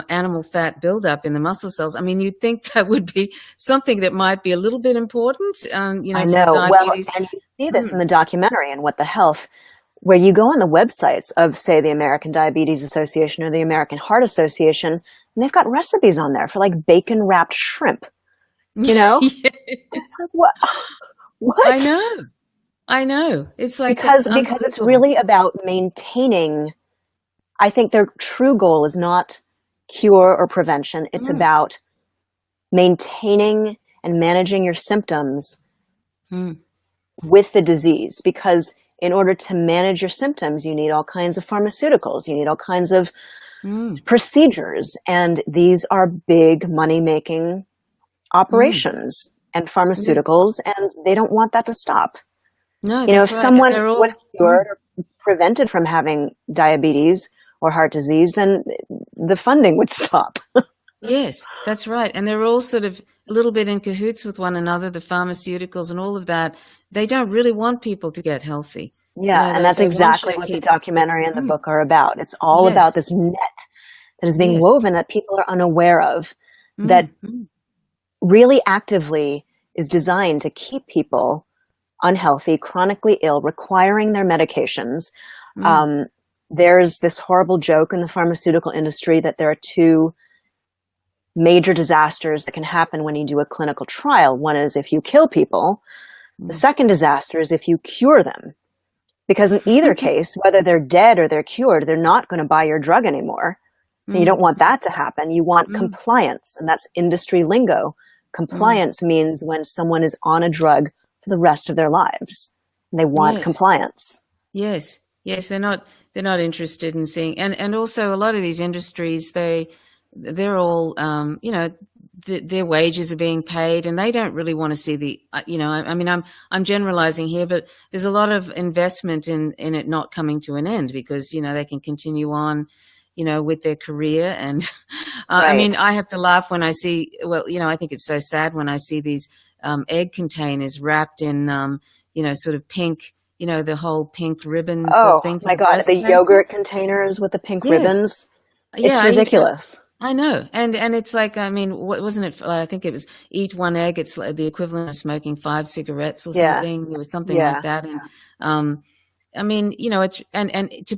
animal fat buildup in the muscle cells. I mean, you'd think that would be something that might be a little bit important, I know. for diabetes. Well, and you see this in the documentary and What the Health, where you go on the websites of, say, the American Diabetes Association or the American Heart Association, and they've got recipes on there for like bacon-wrapped shrimp. Yeah. It's like, what? I know. It's like, because it's really about maintaining. I think their true goal is not cure or prevention. It's about maintaining and managing your symptoms with the disease, because in order to manage your symptoms, you need all kinds of pharmaceuticals. You need all kinds of procedures. And these are big money-making operations and pharmaceuticals, and they don't want that to stop. No, if someone was cured or prevented from having diabetes or heart disease, then the funding would stop. Yes, that's right. And they're all sort of a little bit in cahoots with one another, the pharmaceuticals and all of that. They don't really want people to get healthy. Yeah, and that's exactly what the documentary and the book are about. It's all about this net that is being woven that people are unaware of, that really actively is designed to keep people unhealthy, chronically ill, requiring their medications. There's this horrible joke in the pharmaceutical industry that there are two major disasters that can happen when you do a clinical trial. One is if you kill people. The second disaster is if you cure them. Because in either case, whether they're dead or they're cured, they're not going to buy your drug anymore. And you don't want that to happen. You want compliance, and that's industry lingo. Compliance means when someone is on a drug for the rest of their lives. And they want compliance. Yes, they're not interested in seeing, and also a lot of these industries, they're all their wages are being paid, and they don't really want to see the I mean, I'm generalizing here, but there's a lot of investment in it not coming to an end, because they can continue on with their career. And I mean, I have to laugh when I see, I think it's so sad when I see these egg containers wrapped in sort of pink, the whole pink ribbon sort of thing. Oh my God, the yogurt containers with the pink ribbons. It's ridiculous. I know. And it's like, I mean, what wasn't it? I think it was eat one egg. It's like the equivalent of smoking 5 cigarettes or something. It was something like that. And I mean, it's, and to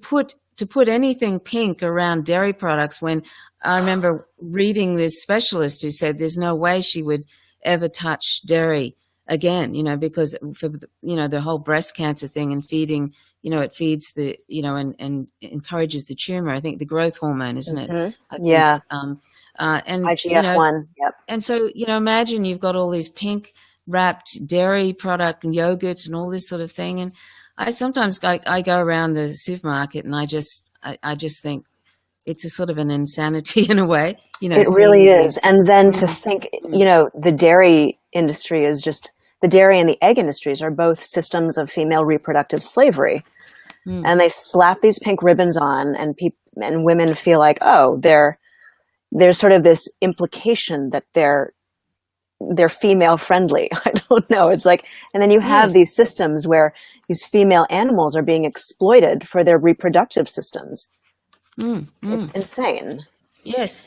put anything pink around dairy products, when I remember reading this specialist who said there's no way she would ever touch dairy again, because for, the whole breast cancer thing and feeding, it feeds the, and encourages the tumor. I think the growth hormone, isn't it? I think, and IGF-1. And so, imagine you've got all these pink wrapped dairy product and yogurt and all this sort of thing. And I sometimes I go around the supermarket and I just think it's a sort of an insanity in a way, It really is. And then to think, the dairy industry is just, the dairy and the egg industries are both systems of female reproductive slavery. And they slap these pink ribbons on, and women feel like, oh, there's sort of this implication that they're female friendly. I don't know. It's like, and then you have these systems where these female animals are being exploited for their reproductive systems. It's insane. Yes.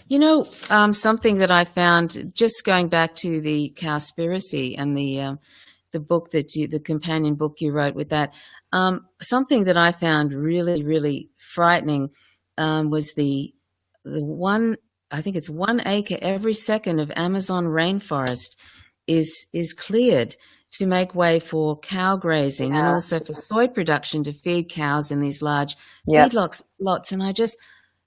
Something that I found, just going back to the Cowspiracy and the book the companion book you wrote with that, something that I found really, really frightening was the one, I think it's 1 acre every second of Amazon rainforest is cleared to make way for cow grazing and also for soy production to feed cows in these large feedlots. And I just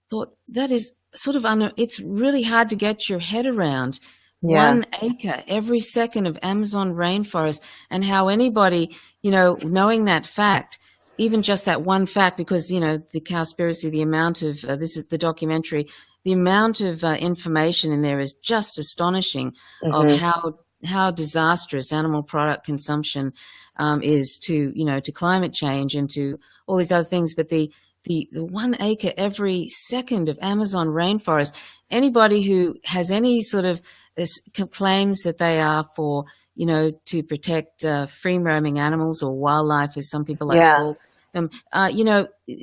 thought that is sort of it's really hard to get your head around. 1 acre every second of Amazon rainforest, and how anybody, knowing that fact, even just that one fact, because, the Cowspiracy, the amount of, this is the documentary, the amount of information in there is just astonishing of how how disastrous animal product consumption is to, to climate change and to all these other things. But the 1 acre every second of Amazon rainforest, anybody who has any sort of claims that they are for, to protect free roaming animals or wildlife, as some people like to call them,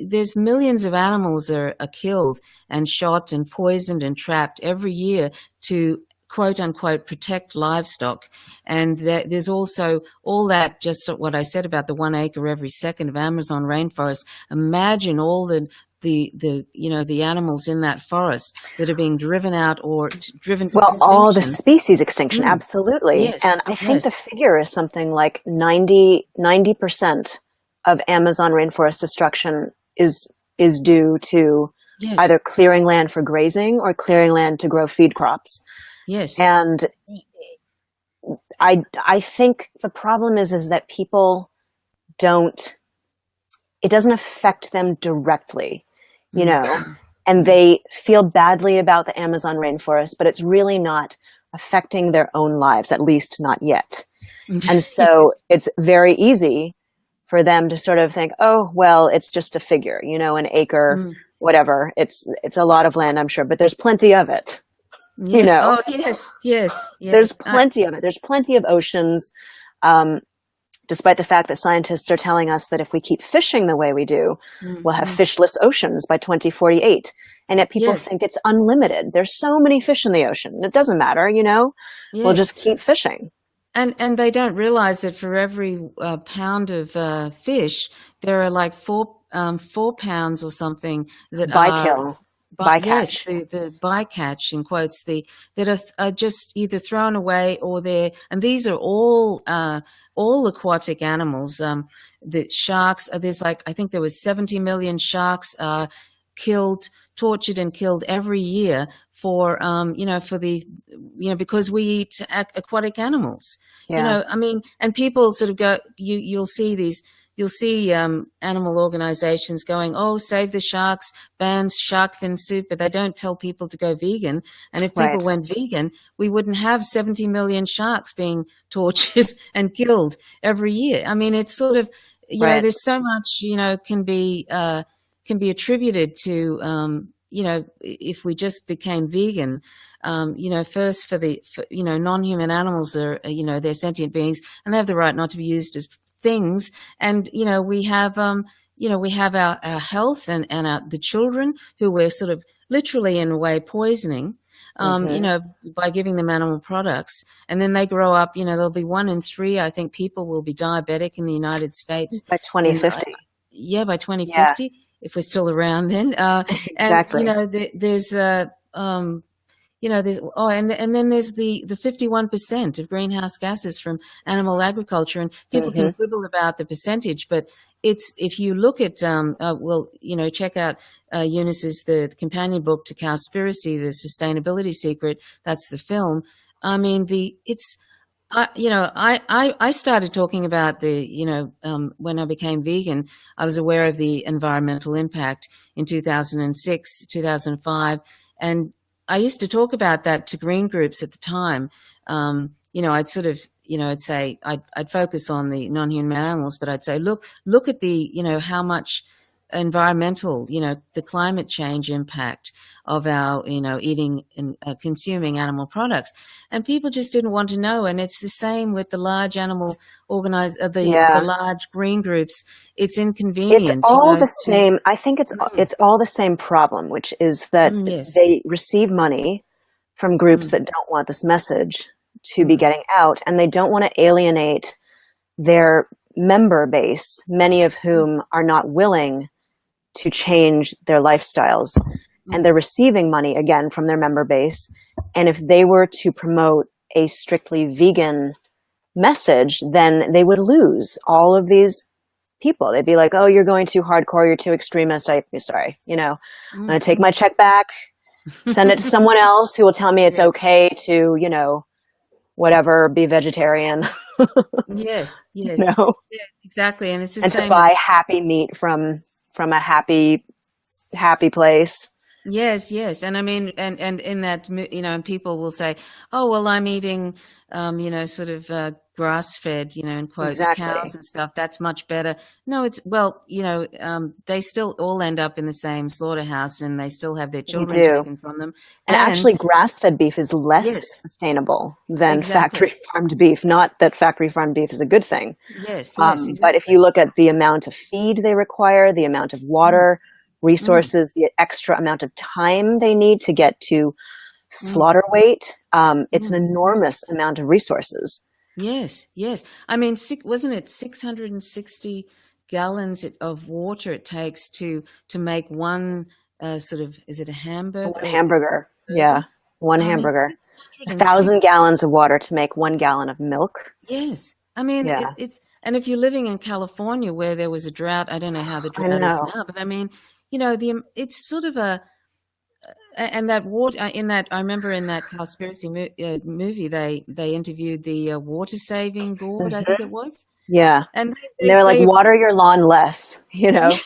there's millions of animals are killed and shot and poisoned and trapped every year to quote unquote protect livestock. And there's also all that, just what I said about the 1 acre every second of Amazon rainforest. Imagine all the animals in that forest that are being driven out or driven to extinction. All the species extinction, absolutely. Yes, and I think the figure is something like 90% of Amazon rainforest destruction is due to either clearing land for grazing or clearing land to grow feed crops. Yes. And I think the problem is that people it doesn't affect them directly, and they feel badly about the Amazon rainforest, but it's really not affecting their own lives, at least not yet. And so it's very easy for them to sort of think, oh, well, it's just a figure, an acre, whatever. It's a lot of land, I'm sure, but there's plenty of it. Oh, yes. There's plenty of it. There's plenty of oceans, despite the fact that scientists are telling us that if we keep fishing the way we do, we'll have fishless oceans by 2048. And yet people think it's unlimited. There's so many fish in the ocean. It doesn't matter, We'll just keep fishing. And they don't realize that for every pound of fish, there are like 4 pounds or something that bykill. Bycatch. Yes, the bycatch in quotes, that are just either thrown away or and these are all aquatic animals. The sharks, there's I think there was 70 million sharks tortured and killed every year for because we eat aquatic animals. And people sort of go, you'll see animal organizations going, oh, save the sharks, bans shark fin soup, but they don't tell people to go vegan. And if people went vegan, we wouldn't have 70 million sharks being tortured and killed every year. I mean, it's sort of, there's so much, can be attributed to, if we just became vegan. First for non-human animals are, they're sentient beings and they have the right not to be used as things, and we have our health and the children who we're sort of literally in a way poisoning, by giving them animal products, and then they grow up. There'll be 1 in 3, I think, people will be diabetic in the United States by 2050. By 2050, if we're still around then. Exactly. And there's and then there's the 51% of greenhouse gases from animal agriculture, and people can quibble about the percentage, but if you look at check out Eunice's the companion book to Cowspiracy, The Sustainability Secret. That's the film. I mean, I started talking about when I became vegan, I was aware of the environmental impact in 2006, 2005, and I used to talk about that to green groups at the time. I'd sort of, I'd say I'd focus on the non-human animals, but I'd say, look at the, how much environmental, the climate change impact of our, eating and consuming animal products. And people just didn't want to know. And it's the same with the large animal the large green groups. It's inconvenient. It's all the same. I think it's all the same problem, which is that they receive money from groups that don't want this message to be getting out, and they don't want to alienate their member base, many of whom are not willing to change their lifestyles. And they're receiving money, again, from their member base. And if they were to promote a strictly vegan message, then they would lose all of these people. They'd be like, oh, you're going too hardcore, you're too extremist. I'm sorry, I'm going to take my check back, send it to someone else who will tell me it's okay to, whatever, be vegetarian. Yes. No. Yeah, exactly. And it's the same. To buy happy meat from a happy place. Yes, yes. And I mean, and in that, and people will say, oh, well, I'm eating, sort of grass-fed, in quotes, cows Exactly. and stuff. That's much better. No, well, they still all end up in the same slaughterhouse and they still have their They children do. taken from them. And And actually, grass-fed beef is less yes, sustainable than exactly. factory-farmed beef. Not that factory-farmed beef is a good thing. Yes, yes, But if exactly. you look at the amount of feed they require, the amount of Mm, water, mm, resources, the extra amount of time they need to get to mm, slaughter weight, it's an mm. enormous amount of resources. Yes, yes. I mean, wasn't it 660 gallons of water it takes to make one sort of, is it a One hamburger or hamburger, yeah, burger? one I mean, hamburger. 1,000 660. gallons of water to make 1 gallon of milk. Yes. I mean, Yeah, and if you're living in California where there was a drought, I don't know how the I drought is know. now, but I mean, it's sort of and that water in that I remember in that Cowspiracy movie they interviewed the water saving board, I think Hmm. it was. Yeah. And And they're like, they water your lawn less, yes,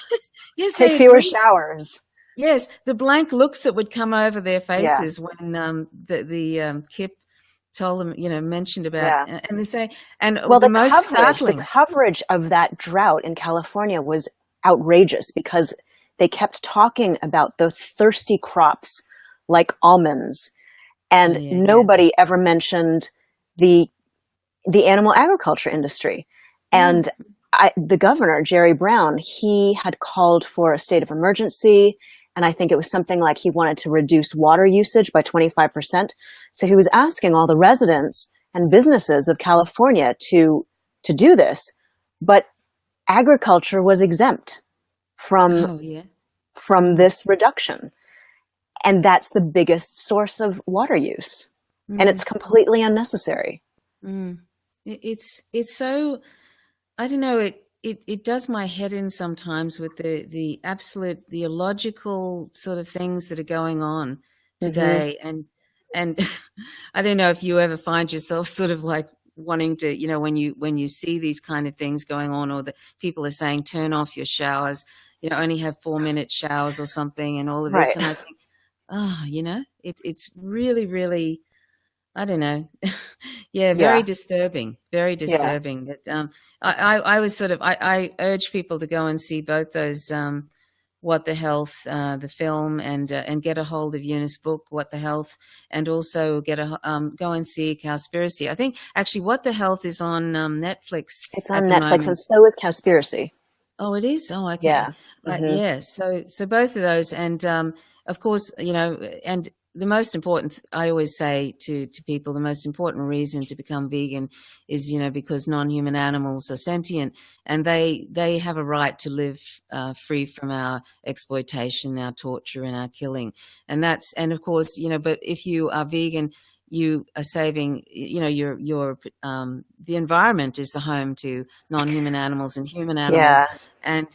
yes, take they fewer agreed. showers. Yes, the blank looks that would come over their Yeah, faces when the Kip told them, mentioned about, yeah. and they say, and Well, the most the startling. coverage of that drought in California was outrageous because they kept talking about the thirsty crops like almonds, Oh and yeah, yeah. nobody ever mentioned the the animal agriculture industry. Mm, And the governor, Jerry Brown, he had called for a state of emergency. And I think it was something like he wanted to reduce water usage by 25%. So he was asking all the residents and businesses of California to do this. But agriculture was exempt from, oh yeah. from Mm, this reduction. And that's the biggest source of water use. And it's mm, completely unnecessary. mm. It's so, I don't know, it does my head in sometimes with the absolute the illogical sort of things that are going on Hmm. today. And I don't know if you ever find yourself sort of like wanting to, when you see these kind of things going on, or that people are saying turn off your showers, only have 4-minute showers or something, and all of this. Right. And I think, oh, it's really, really, I don't know. Yeah, very Yeah. disturbing, very Yeah. disturbing. That I was sort of I urge people to go and see both those What the Health, the film, and get a hold of Eunice's book, What the Health, and also go and see Cowspiracy. I think actually What the Health is on Netflix It's at on the Netflix, and moment. so is Cowspiracy. Oh, it is? Oh, okay. Yeah. Hmm. Yeah. So both of those, and of course, and the most important, I always say to people, the most important reason to become vegan is, because non-human animals are sentient, and they have a right to live free from our exploitation, our torture, and our killing. And of course, but if you are vegan, you are saving, your the environment is the home to non-human animals and human animals, Yeah. and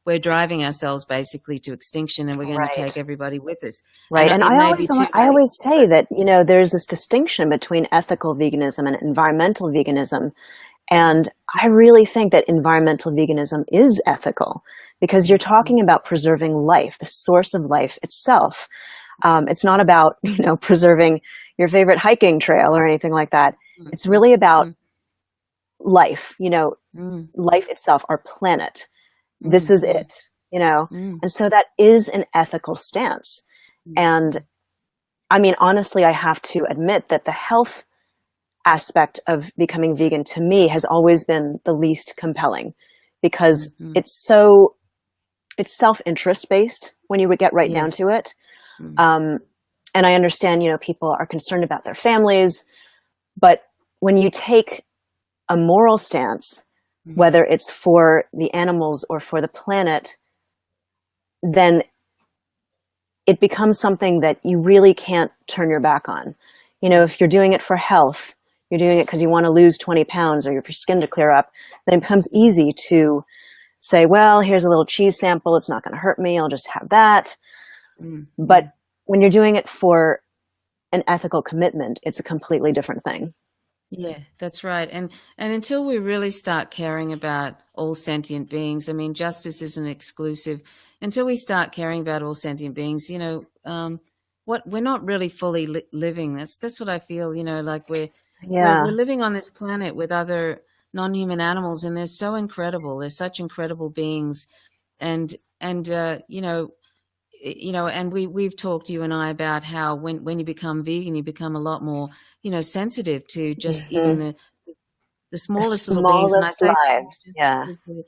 we're driving ourselves basically to extinction, and we're going to take Right. everybody with us. And Right. And it may be too I late, always say but that, there's this distinction between ethical veganism and environmental veganism. And I really think that environmental veganism is ethical because you're mm, talking about preserving life, the source of life itself. It's not about, preserving your favorite hiking trail or anything like that. mm, It's mm, really about mm, life, mm, life itself, our planet. This mm, is mm, it. mm, And so that is an ethical stance. mm, And mm, I mean, honestly, I have to admit that the health aspect of becoming vegan to me has always been the least compelling because mm, mm. it's self-interest based when you would get right down Yes. to it. Mm, Um, and I understand, people are concerned about their families, but when you take a moral stance, mm, whether it's for the animals or for the planet, then it becomes something that you really can't turn your back on. If you're doing it for health, you're doing it because you want to lose 20 pounds or your skin to clear up, then it becomes easy to say, well, here's a little cheese sample. It's not going to hurt me. I'll just have that. mm, But mm. when you're doing it for an ethical commitment, it's a completely different thing. Yeah, that's right. And until we really start caring about all sentient beings, I mean, justice isn't exclusive. Until we start caring about all sentient beings, what we're not really fully living. That's what I feel. Like we're Yeah. living on this planet with other non-human animals, and they're so incredible. They're such incredible beings, and and we've talked, you and I, about how when you become vegan, you become a lot more, sensitive to just even Hmm. the The smallest little beings. And I smallest say small lives. just Yeah. because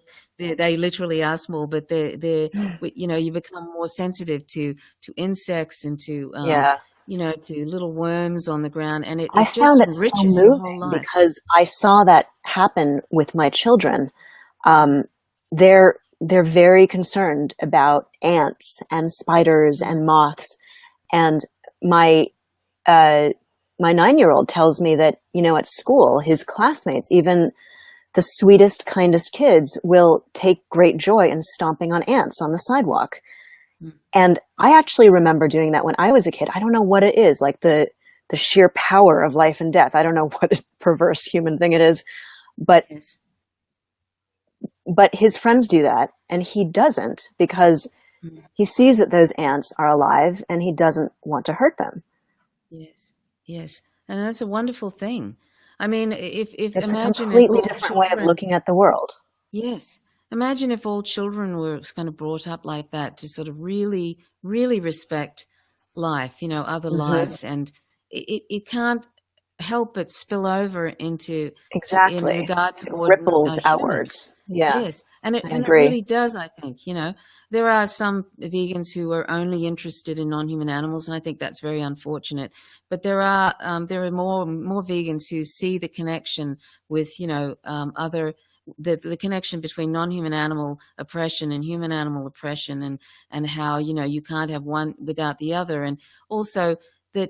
they literally are small, but you become more sensitive to insects and Yeah. to little worms on the ground, and I it just found it so enriches your whole moving life. because I saw that happen with my children. Um, they're very concerned about ants and spiders Mm, and moths. And my uh, my 9-year-old tells me that, at school, his classmates, even the sweetest, kindest kids, will take great joy in stomping on ants on the sidewalk. mm. And I actually remember doing that when I was a kid. I don't know what it is, like the sheer power of life and death. I don't know what a perverse human thing it is, but Yes. his friends do that and he doesn't, because Mm. he sees that those ants are alive and he doesn't want to hurt them. Yes, yes, and that's a wonderful thing. I mean, if It's a imagine if completely all different way of children, looking at the world. yes, imagine if all children were kind of brought up like that, to sort of really, really respect life, other Hmm. lives, and it can't help but spill over in Exactly. regard It toward ripples humans. outwards. Yeah, Yes, and it I and it agree. really does. I think there are some vegans who are only interested in non-human animals, and I think that's very unfortunate. But there are more vegans who see the connection with other the connection between non-human animal oppression and human animal oppression, and how you can't have one without the other, and also that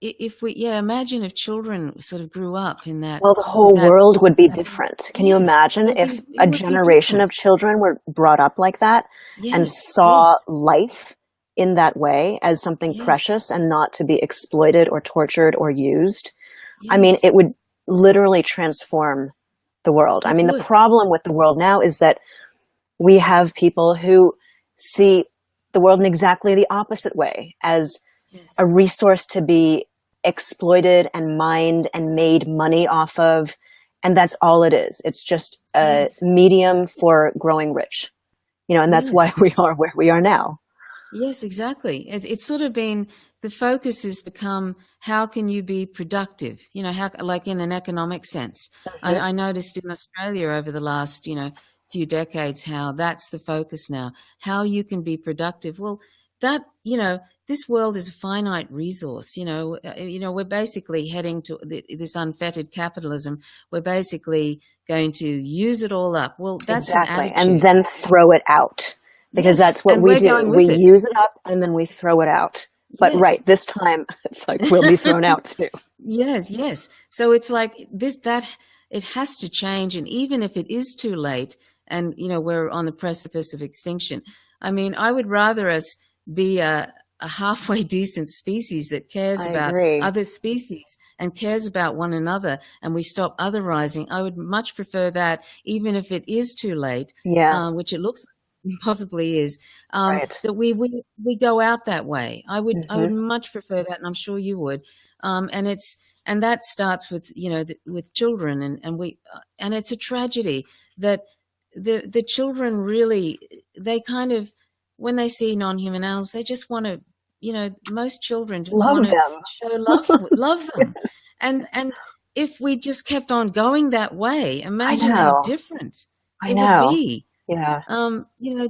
if we imagine if children sort of grew up in that Well, the with whole that world would be that different. Can you yes, imagine if a it would be generation different. of children were brought up like that and Yes, saw yes, life in that way as something yes, precious and not to be exploited or tortured or used? I mean, yes. it would literally transform the world. I It mean, the would. problem with the world now is that we have people who see the world in exactly the opposite way, as Yes, a resource to be exploited and mined and made money off of. And that's all it is. It's just a yes, medium for growing rich, and that's why yes, we are where we are now. yes. Exactly. It's sort of been the focus has become how can you be productive? How, like in an economic sense. I, Mhm. I noticed in Australia over the last few decades how that's the focus now. How you can be productive. Well, that this world is a finite resource. We're basically heading to this unfettered capitalism. We're basically going to use it all up. Well, that's an Exactly. And attitude. then throw it out, because Yes, that's what and we we're do. going We with it. use it up and then we throw it out. But Yes. right, this time it's like we'll be thrown out too. Yes, yes. So it's like that it has to change, and even if it is too late and we're on the precipice of extinction. I mean, I would rather us be a halfway decent species that cares I about agree. other species and cares about one another, and we stop otherizing. I would much prefer that, even if it is too late, Yeah, which it looks like possibly is, right. that we go out that way. I would Hmm. much prefer that, and I'm sure you would. And that starts with with children, and it's a tragedy that the children really, they kind of, when they see non-human animals, they just want to, most children just want Love to them. show love them, and if we just kept on going that way, I imagine how know. different I it would know. be. Yeah.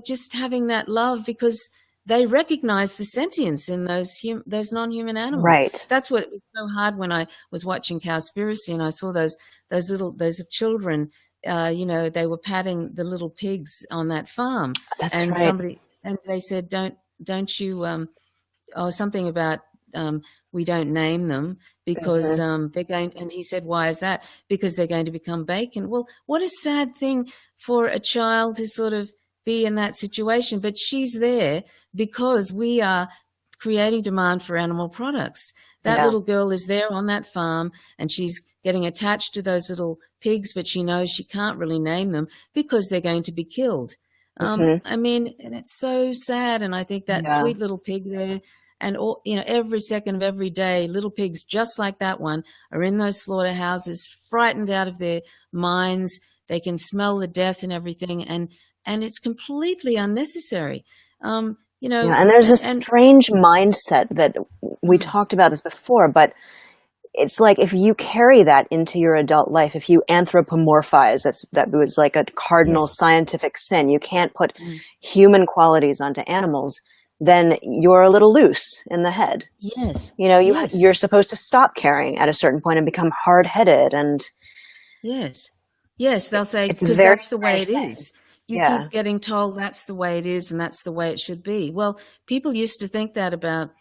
Just having that love, because they recognize the sentience in those non-human animals. Right. That's what was so hard when I was watching Cowspiracy and I saw those children. They were patting the little pigs on that farm, That's and right. they said, don't you or something about we don't name them because Hmm. they're going. And he said, "Why is that?" Because they're going to become bacon. Well, what a sad thing for a child to sort of be in that situation. But she's there because we are creating demand for animal products. That Yeah. little girl is there on that farm, and she's getting attached to those little pigs, but she knows she can't really name them because they're going to be killed. Hmm. I mean, and it's so sad. And I think that Yeah. sweet little pig there, and all, every second of every day, little pigs just like that one are in those slaughterhouses, frightened out of their minds. They can smell the death and everything, and it's completely unnecessary. Yeah. And there's a And strange mindset that we mm, talked about this before, but it's like if you carry that into your adult life, if you anthropomorphize, that was like a cardinal yes, scientific sin. You can't put mm, human qualities onto animals, then you're a little loose in the head. yes, You're supposed to stop caring at a certain point and become hard-headed, and yes, yes. They'll say it's a because very that's the way strange it thing. is. You Yeah. keep getting told that's the way it is and that's the way it should be. Well, people used to think that about,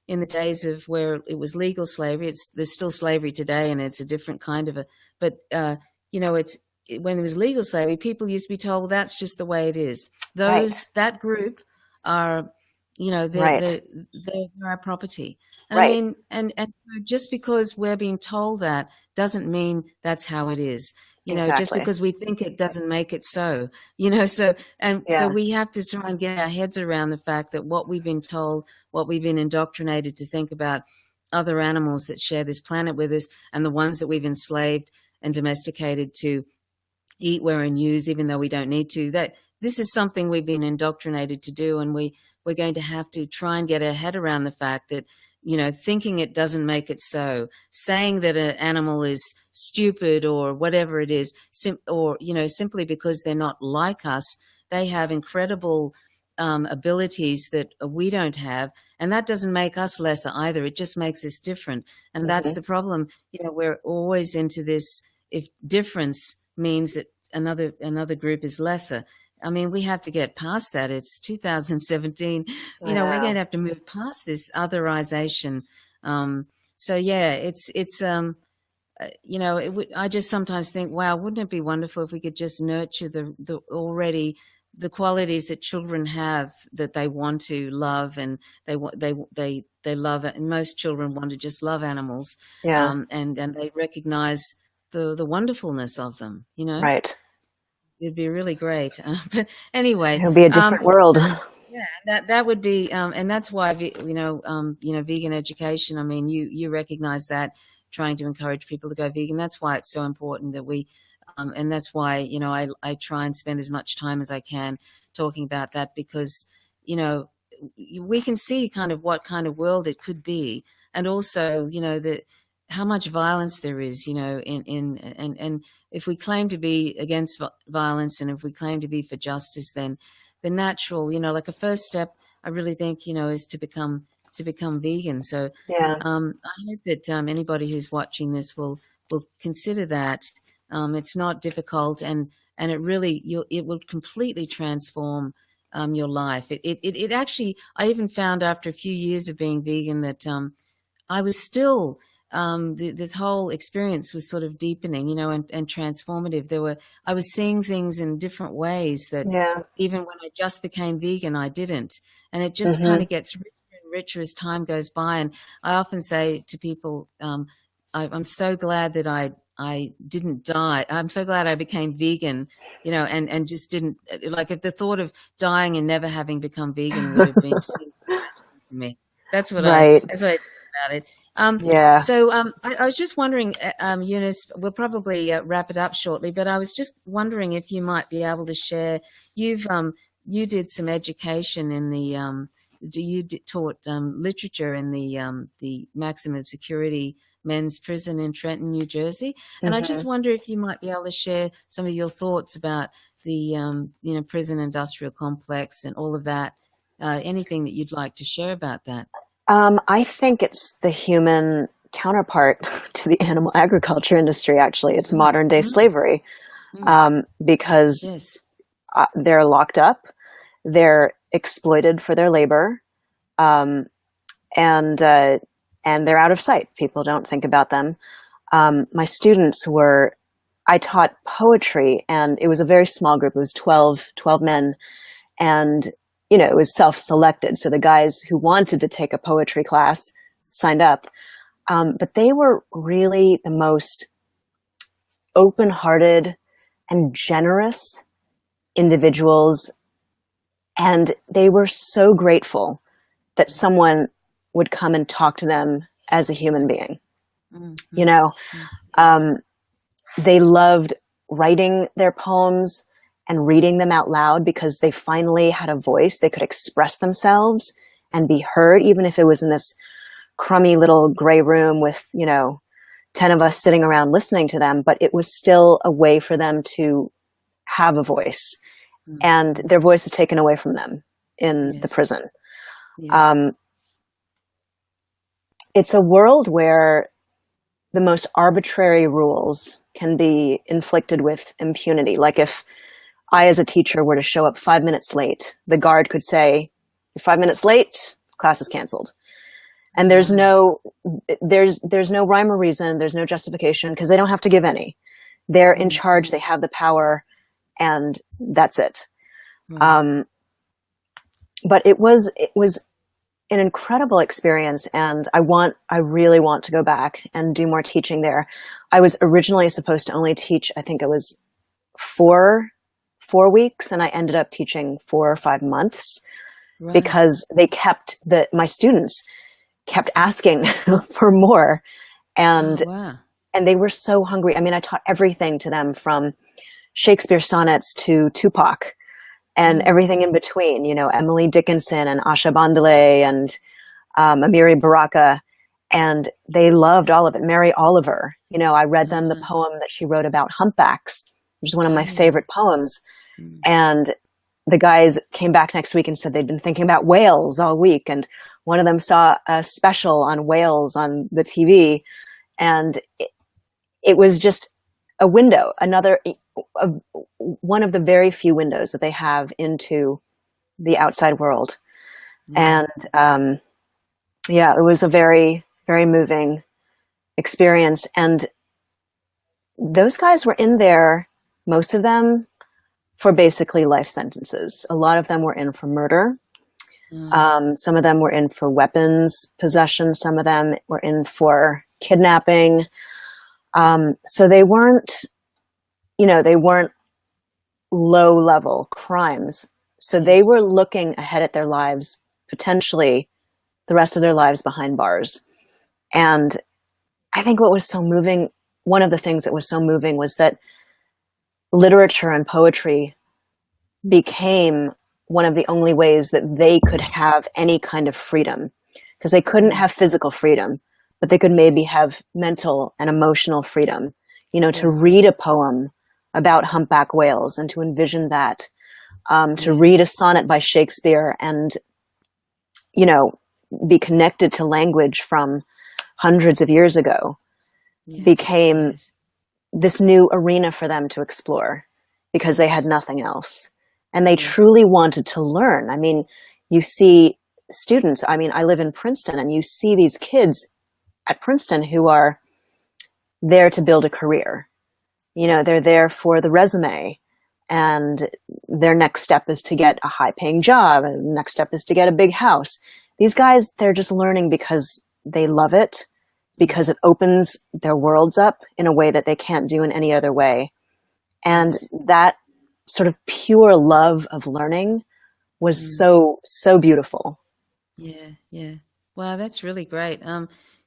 in the days of where it was legal slavery. There's still slavery today, and it's a different kind of a. But when it was legal slavery, people used to be told, well, that's just the way it is. Right. That group are, Right. they're our property. And I Right. mean, and just because we're being told that doesn't mean that's how it is. Just Exactly. because we think it doesn't make it so. So Yeah. we have to try and get our heads around the fact that what we've been told, what we've been indoctrinated to think about other animals that share this planet with us, and the ones that we've enslaved and domesticated to eat, wear, and use, even though we don't need to. That this is something we've been indoctrinated to do, and we're going to have to try and get our head around the fact that thinking it doesn't make it so, saying that an animal is stupid or whatever it is, or simply because they're not like us, they have incredible abilities that we don't have, and that doesn't make us lesser either. It just makes us different, and that's Hmm. the problem. We're always into this. If difference means that another group is lesser. I mean, we have to get past that. It's 2017. I We're going know. to have to move past this otherization. So yeah, it's I just sometimes think, wow, wouldn't it be wonderful if we could just nurture the qualities that children have, that they want to love, and they love it. And most children want to just love animals, Yeah. and they recognize the wonderfulness of them. Right. It'd be really great. But anyway, It'll be a different world. yeah, that would be, and that's why vegan education. I mean, you recognize that, trying to encourage people to go vegan. That's why it's so important that we, and that's why I try and spend as much time as I can talking about that, because we can see kind of what kind of world it could be, and also that how much violence there is, and if we claim to be against violence, and if we claim to be for justice, then the natural, like a first step, I really think, is to become vegan. So Yeah. I hope that anybody who's watching this will consider that. It's not difficult, and it will completely transform your life. It actually, I even found after a few years of being vegan that I was still, this whole experience was sort of deepening, and transformative. I was seeing things in different ways that Yeah. even when I just became vegan, I didn't. And it just kind Hmm. of gets richer and richer as time goes by. And I often say to people, I'm so glad that I didn't die. I'm so glad I became vegan, and just didn't, like, if the thought of dying and never having become vegan would have been seemed tragedy to me. Right. That's what I think about it. Yeah. I was just wondering, Eunice, we'll probably wrap it up shortly, but I was just wondering if you might be able to share. You did some education in the taught literature in the maximum security men's prison in Trenton, New Jersey, and I just Hmm. wonder if you might be able to share some of your thoughts about the prison industrial complex and all of that. Anything that you'd like to share about that? I think it's the human counterpart to the animal agriculture industry, actually. It's Mm, modern day mm, slavery, mm. because Yes. they're locked up, they're exploited for their labor, um, and they're out of sight. People don't think about them. My students were, I taught poetry, and it was a very small group. It was 12 men. And it was self-selected. So the guys who wanted to take a poetry class signed up. But they were really the most open-hearted and generous individuals. And they were so grateful that someone would come and talk to them as a human being. Mm-hmm. They loved writing their poems and reading them out loud because they finally had a voice. They could express themselves and be heard, even if it was in this crummy little gray room with, 10 of us sitting around listening to them, but it was still a way for them to have a voice. Mm-hmm. And their voice is taken away from them in the prison. Yeah. It's a world where the most arbitrary rules can be inflicted with impunity. Like if I, as a teacher, were to show up 5 minutes late, the guard could say, "You're 5 minutes late, class is canceled." And there's no rhyme or reason. There's no justification because they don't have to give any. They're in charge. They have the power, and that's it. Mm-hmm. But it was an incredible experience, and I really want to go back and do more teaching there. I was originally supposed to only teach, I think it was four weeks, and I ended up teaching 4 or 5 months. Right. Because my students kept asking for more, and and they were so hungry. I mean, I taught everything to them from Shakespeare sonnets to Tupac and everything in between, Emily Dickinson and Asha Bandale and Amiri Baraka, and they loved all of it. Mary Oliver, I read them the poem that she wrote about humpbacks, which is one of my favorite poems. And the guys came back next week and said they'd been thinking about whales all week. And one of them saw a special on whales on the TV. And it was just a window, one of the very few windows that they have into the outside world. And it was a very, very moving experience. And those guys were in there, most of them, for basically life sentences. A lot of them were in for murder. Some of them were in for weapons possession. Some of them were in for kidnapping. So they weren't low-level crimes. So they were looking ahead at their lives, potentially the rest of their lives behind bars. And I think what was so moving, one of the things that was so moving was that literature and poetry became one of the only ways that they could have any kind of freedom, because they couldn't have physical freedom, but they could maybe have mental and emotional freedom, to read a poem about humpback whales and to envision that, to read a sonnet by Shakespeare and, be connected to language from hundreds of years ago became this new arena for them to explore because they had nothing else. And they truly wanted to learn. I mean, you see students, I live in Princeton, and you see these kids at Princeton who are there to build a career. They're there for the resume, and their next step is to get a high-paying job, and the next step is to get a big house. These guys, they're just learning because they love it, because it opens their worlds up in a way that they can't do in any other way. And that sort of pure love of learning was so beautiful. Yeah. Wow, that's really great.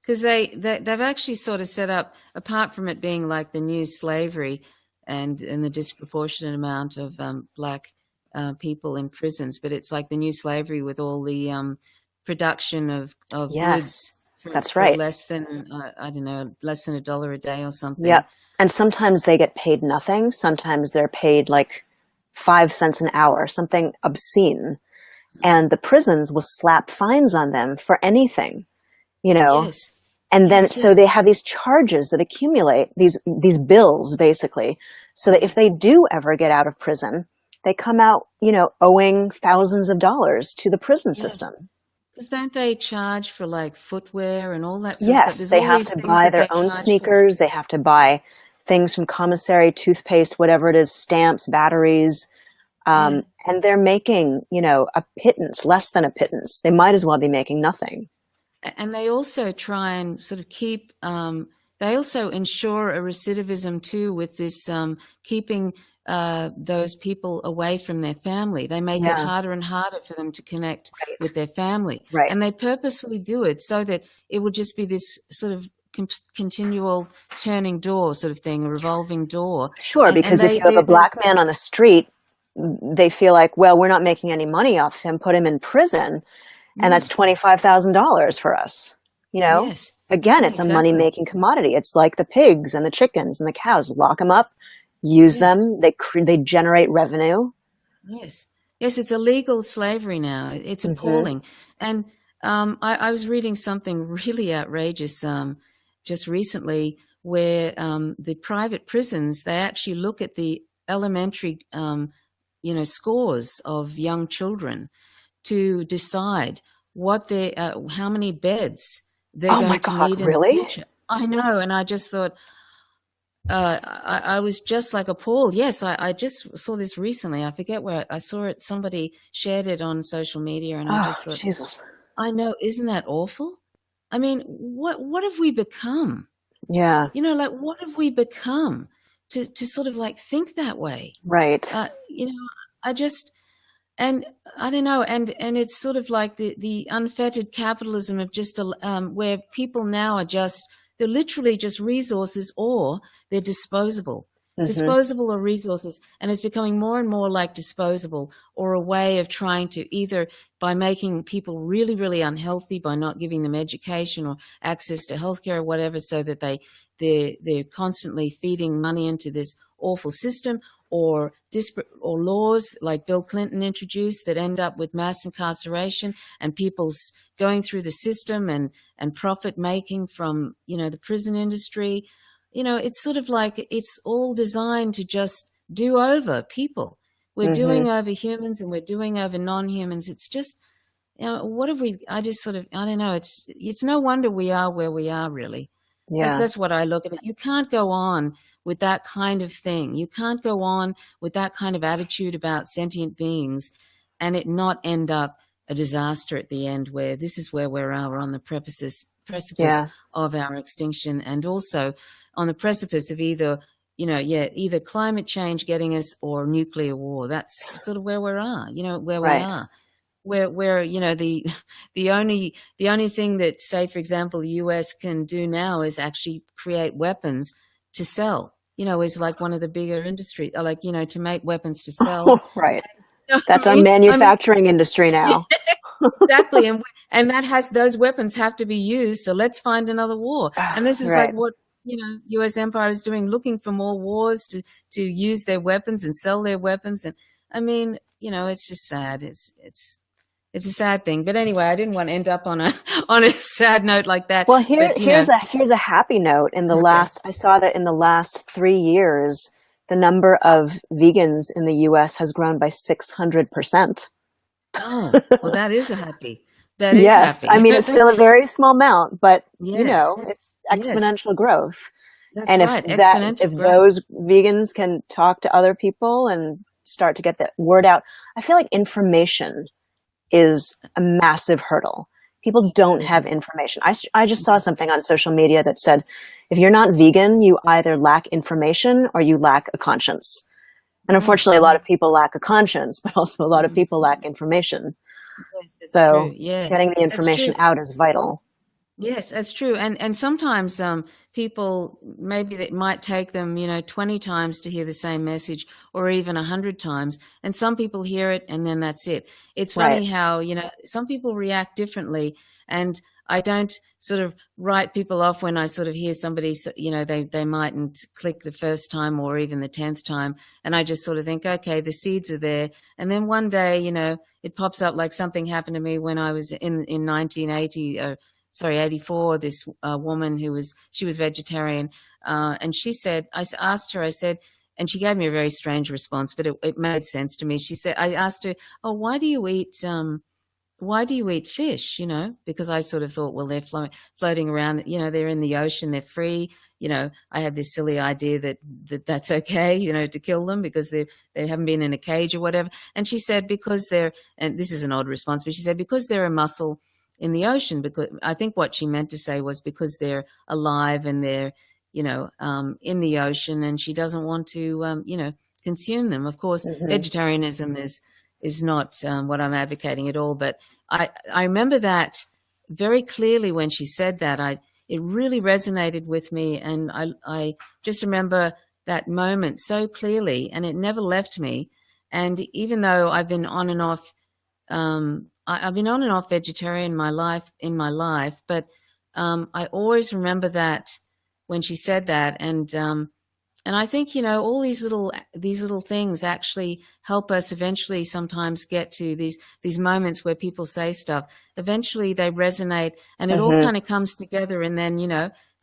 Because they've actually sort of set up, apart from it being like the new slavery and the disproportionate amount of black people in prisons, but it's like the new slavery with all the production of goods. That's right. Less than less than $1 a day or something. Yeah, and sometimes they get paid nothing. Sometimes they're paid like 5 cents an hour, something obscene. And the prisons will slap fines on them for anything, Yes. And then so they have these charges that accumulate, these bills basically, so that if they do ever get out of prison, they come out, owing thousands of dollars to the prison system. Because don't they charge for like footwear and all that sort of stuff? Yes, they have to buy their own sneakers. They have to buy things from commissary, toothpaste, whatever it is, stamps, batteries. And they're making, a pittance, less than a pittance. They might as well be making nothing. And they also try and sort of keep, they also ensure a recidivism too with this keeping those people away from their family. They make it harder and harder for them to connect with their family. Right. And they purposefully do it so that it would just be this sort of continual turning door sort of thing, a revolving door. Sure, because if you have a black man on the street, they feel like, well, we're not making any money off him, put him in prison, and that's $25,000 for us. Yes. Again, it's a money-making commodity. It's like the pigs and the chickens and the cows. Lock them up, use them. They generate revenue. Yes, it's illegal slavery now. It's appalling. And I was reading something really outrageous just recently, where the private prisons, they actually look at the elementary, scores of young children to decide what they, how many beds they're going to need in the future. I know, and I just thought, I was just like appalled. Yes, I just saw this recently. I forget where I saw it. Somebody shared it on social media, and I just thought, Jesus. I know, isn't that awful? I mean, what have we become? Yeah. What have we become to sort of like think that way? Right. I just, and I don't know, and it's sort of like the unfettered capitalism of just where people now are they're literally just resources, or they're disposable. Disposable or resources, and it's becoming more and more like disposable, or a way of trying to either by making people really, really unhealthy by not giving them education or access to healthcare or whatever, so that they're constantly feeding money into this awful system, or disparate or laws like Bill Clinton introduced that end up with mass incarceration and people's going through the system and profit making from the prison industry. It's sort of like it's all designed to just do over people. We're doing over humans, and we're doing over non-humans. It's just, what have we, I don't know. It's no wonder we are where we are, really. Yeah. That's what I look at it. You can't go on with that kind of thing. You can't go on with that kind of attitude about sentient beings and it not end up a disaster at the end, where this is where we are. We're on the precipice of our extinction, and also on the precipice of either climate change getting us or nuclear war. That's sort of where we are, where we are. Where the only thing that, say, for example, the US can do now is actually create weapons to sell, is like one of the bigger industries, like, to make weapons to sell. Right. That's our manufacturing industry now. Exactly. And those weapons have to be used. So let's find another war. And this is like what, US empire is doing, looking for more wars to use their weapons and sell their weapons. And I mean, it's just sad. It's a sad thing. But anyway, I didn't want to end up on a sad note like that. Well, here's a happy note. I saw that in the last 3 years, the number of vegans in the US has grown by 600%. Oh, well, that is happy. That is happy. I mean, it's still a very small amount, but it's exponential growth. That's and right. if those vegans can talk to other people and start to get the word out, I feel like information is a massive hurdle. People don't have information. I just saw something on social media that said, if you're not vegan, you either lack information or you lack a conscience. And unfortunately, a lot of people lack a conscience, but also a lot of people lack information. Yes, so getting the information out is vital. Yes, that's true. And sometimes people, maybe it might take them, 20 times to hear the same message, or even 100 times. And some people hear it and then that's it. It's funny how, some people react differently. And I don't sort of write people off when I sort of hear somebody, they mightn't click the first time or even the 10th time. And I just sort of think, okay, the seeds are there. And then one day, it pops up, like something happened to me when I was in 1984, this woman she was vegetarian. And she said, I asked her, and she gave me a very strange response, but it made sense to me. She said, I asked her, oh, why do you eat why do you eat fish? Because I sort of thought, well, they're floating around, they're in the ocean, they're free. I had this silly idea that's okay, to kill them because they haven't been in a cage or whatever. And she said, and this is an odd response, but she said, because they're a mussel in the ocean, because I think what she meant to say was because they're alive and they're, in the ocean, and she doesn't want to, consume them. Of course, vegetarianism is not what I'm advocating at all, but I remember that very clearly when she said that. It really resonated with me, and I just remember that moment so clearly, and it never left me. And even though I've been on and off, I've been on and off vegetarian in my life, but I always remember that when she said that, and I think, all these little things actually help us eventually sometimes get to these moments where people say stuff. Eventually they resonate, and it all kind of comes together. And then,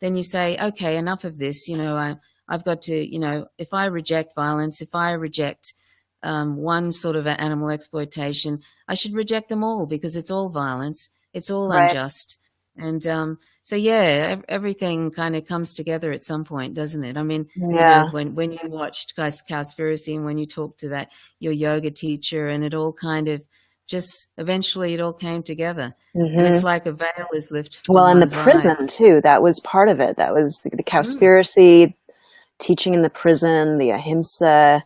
then you say, okay, enough of this. I've got to, if I reject violence, if I reject one sort of animal exploitation, I should reject them all, because it's all violence. It's all unjust. And so, yeah, everything kind of comes together at some point, doesn't it? I mean, when you watched Cowspiracy, and when you talked to your yoga teacher, and it all kind of just eventually it all came together. And it's like a veil is lifted from Well, and the one's prison eyes. too, that was part of it. That was the Cowspiracy, teaching in the prison, the ahimsa,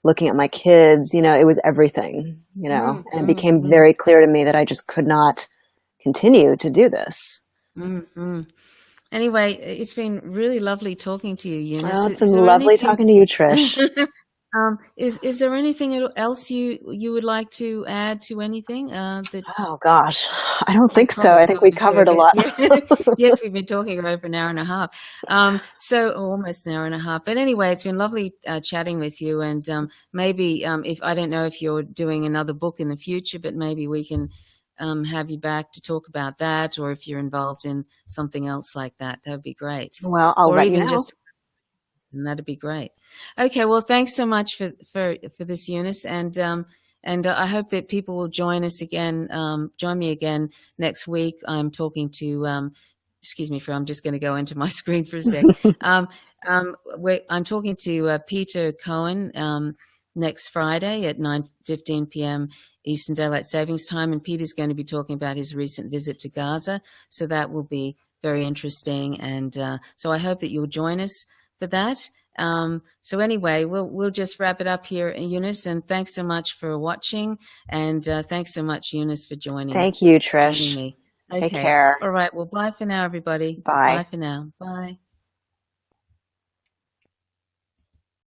looking at my kids, it was everything, and it became very clear to me that I just could not continue to do this. Anyway, it's been really lovely talking to you, Eunice. Well, it's been lovely talking to you, Trish. Is there anything else you would like to add to anything? Oh gosh, I don't think so. I think we covered a lot. Yes, we've been talking over an hour and a half, so almost an hour and a half. But anyway, it's been lovely chatting with you. And maybe if I don't know if you're doing another book in the future, but maybe we can have you back to talk about that, or if you're involved in something else like that, that would be great. Well, I'll let you know. And that'd be great. Okay, well, thanks so much for this, Eunice, and I hope that people will join me again next week. I'm talking to excuse me, I'm just going to go into my screen for a sec. I'm talking to Peter Cohen next Friday at 9:15 p.m. Eastern Daylight Savings Time, and Peter's going to be talking about his recent visit to Gaza, so that will be very interesting. And so I hope that you'll join us for that. So anyway, we'll just wrap it up here, Eunice, and thanks so much for watching, and thanks so much, Eunice, for joining. Thank you, Trish. Me. Take care. All right. Well, bye for now, everybody. Bye. Bye for now. Bye.